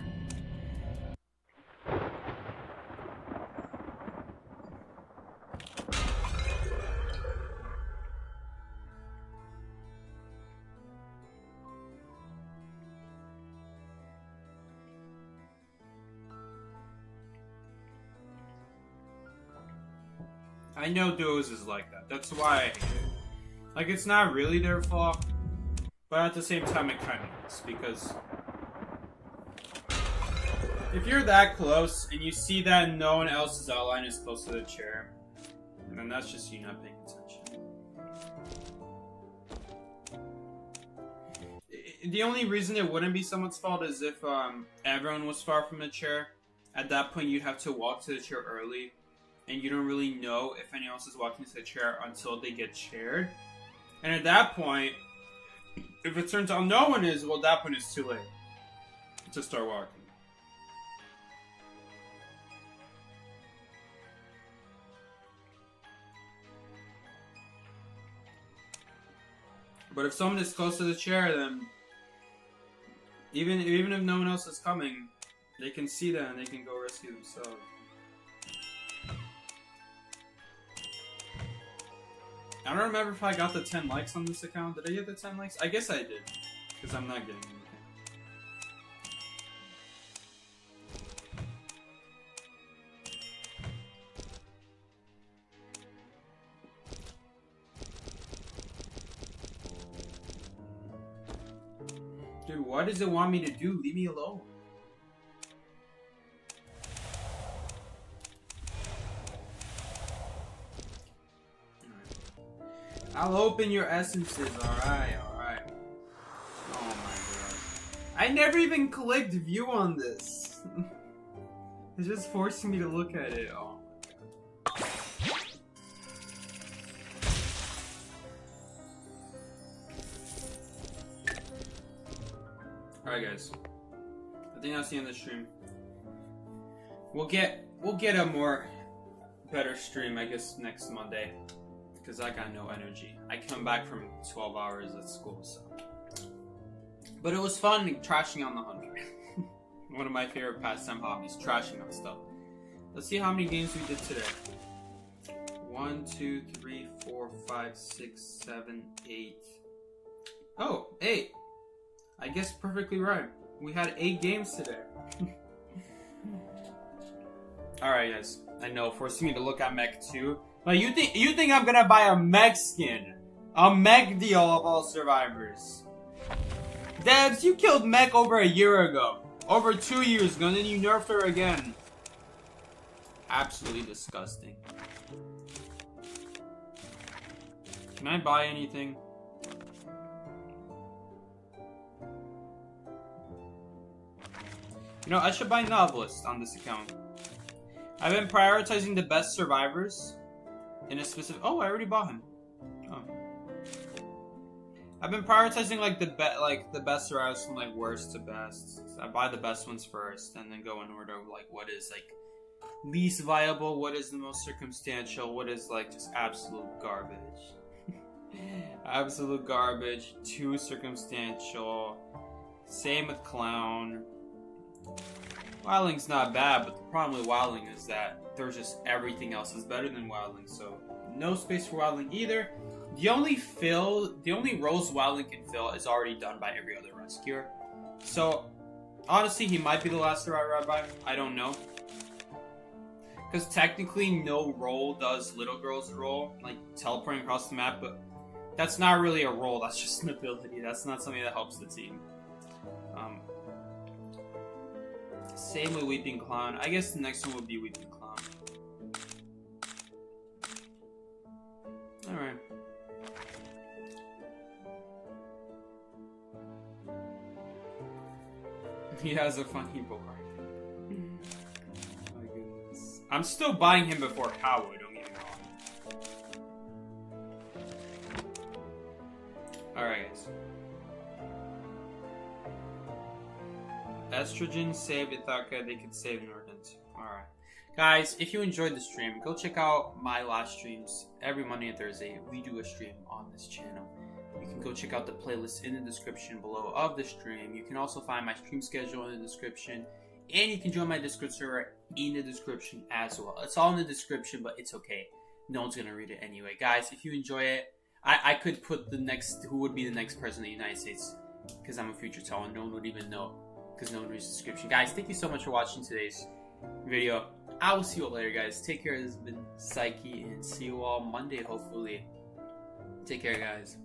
I know Duos is like that. That's why I hate it. Like, it's not really their fault, but at the same time it kind of is, because if you're that close and you see that no one else's outline is close to the chair, then that's just you not paying attention. The only reason it wouldn't be someone's fault is if everyone was far from the chair. At that point, you'd have to walk to the chair early, and you don't really know if anyone else is walking to the chair until they get chaired. And at that point, if it turns out no one is, well, at that point it's too late to start walking. But if someone is close to the chair, then even if no one else is coming, they can see that and they can go rescue themselves. I don't remember if I got the 10 likes on this account. Did I get the 10 likes? I guess I did, because I'm not getting anything. Dude, what does it want me to do? Leave me alone. I'll open your essences, alright. Oh my god. I never even clicked view on this. It's just forcing me to look at it. Oh my god. Alright guys, I think that's the end of the stream. We'll get a more better stream, I guess, next Monday, because I got no energy. I come back from 12 hours at school, so. But it was fun trashing on the 100. One of my favorite pastime hobbies, trashing on stuff. Let's see how many games we did today. 1, 2, 3, 4, 5, 6, 7, 8. Oh, 8. I guess perfectly right. We had 8 games today. Alright guys, I know, forcing me to look at mech 2. But you think I'm gonna buy a mech skin? A mech deal of all survivors. Debs, you killed mech over a year ago. Over 2 years ago, and then you nerfed her again. Absolutely disgusting. Can I buy anything? You know, I should buy Novelist on this account. I've been prioritizing the best survivors in a specific. Oh, I already bought him. Oh. I've been prioritizing like the best survivors from like worst to best. So I buy the best ones first, and then go in order of like what is like least viable, what is the most circumstantial, what is like just absolute garbage. Absolute garbage. Too circumstantial. Same with Clown. Wildling's not bad, but the problem with Wildling is that there's just everything else is better than Wildling, so no space for Wildling either. The only roles Wildling can fill is already done by every other rescuer. So, honestly, he might be the last survivor I buy. I don't know. Because technically, no role does Little Girl's role, like teleporting across the map, but that's not really a role, that's just an ability. That's not something that helps the team. Same with Weeping Clown. I guess the next one would be Weeping Clown. Alright. He has a funny board. My goodness. I'm still buying him before Cowboy, don't get me wrong. Alright, guys. Estrogen saved Ithaca, they could save Nordent. Alright. Guys, if you enjoyed the stream, go check out my live streams every Monday and Thursday. We do a stream on this channel. You can go check out the playlist in the description below of the stream. You can also find my stream schedule in the description. And you can join my Discord server in the description as well. It's all in the description, but it's okay. No one's going to read it anyway. Guys, if you enjoy it, I could put the next, who would be the next president of the United States. Because I'm a future talent, no one would even know. Because no one reads the description. Guys, thank you so much for watching today's video. I will see you all later, guys. Take care. This has been Psyche, and see you all Monday, hopefully. Take care, guys.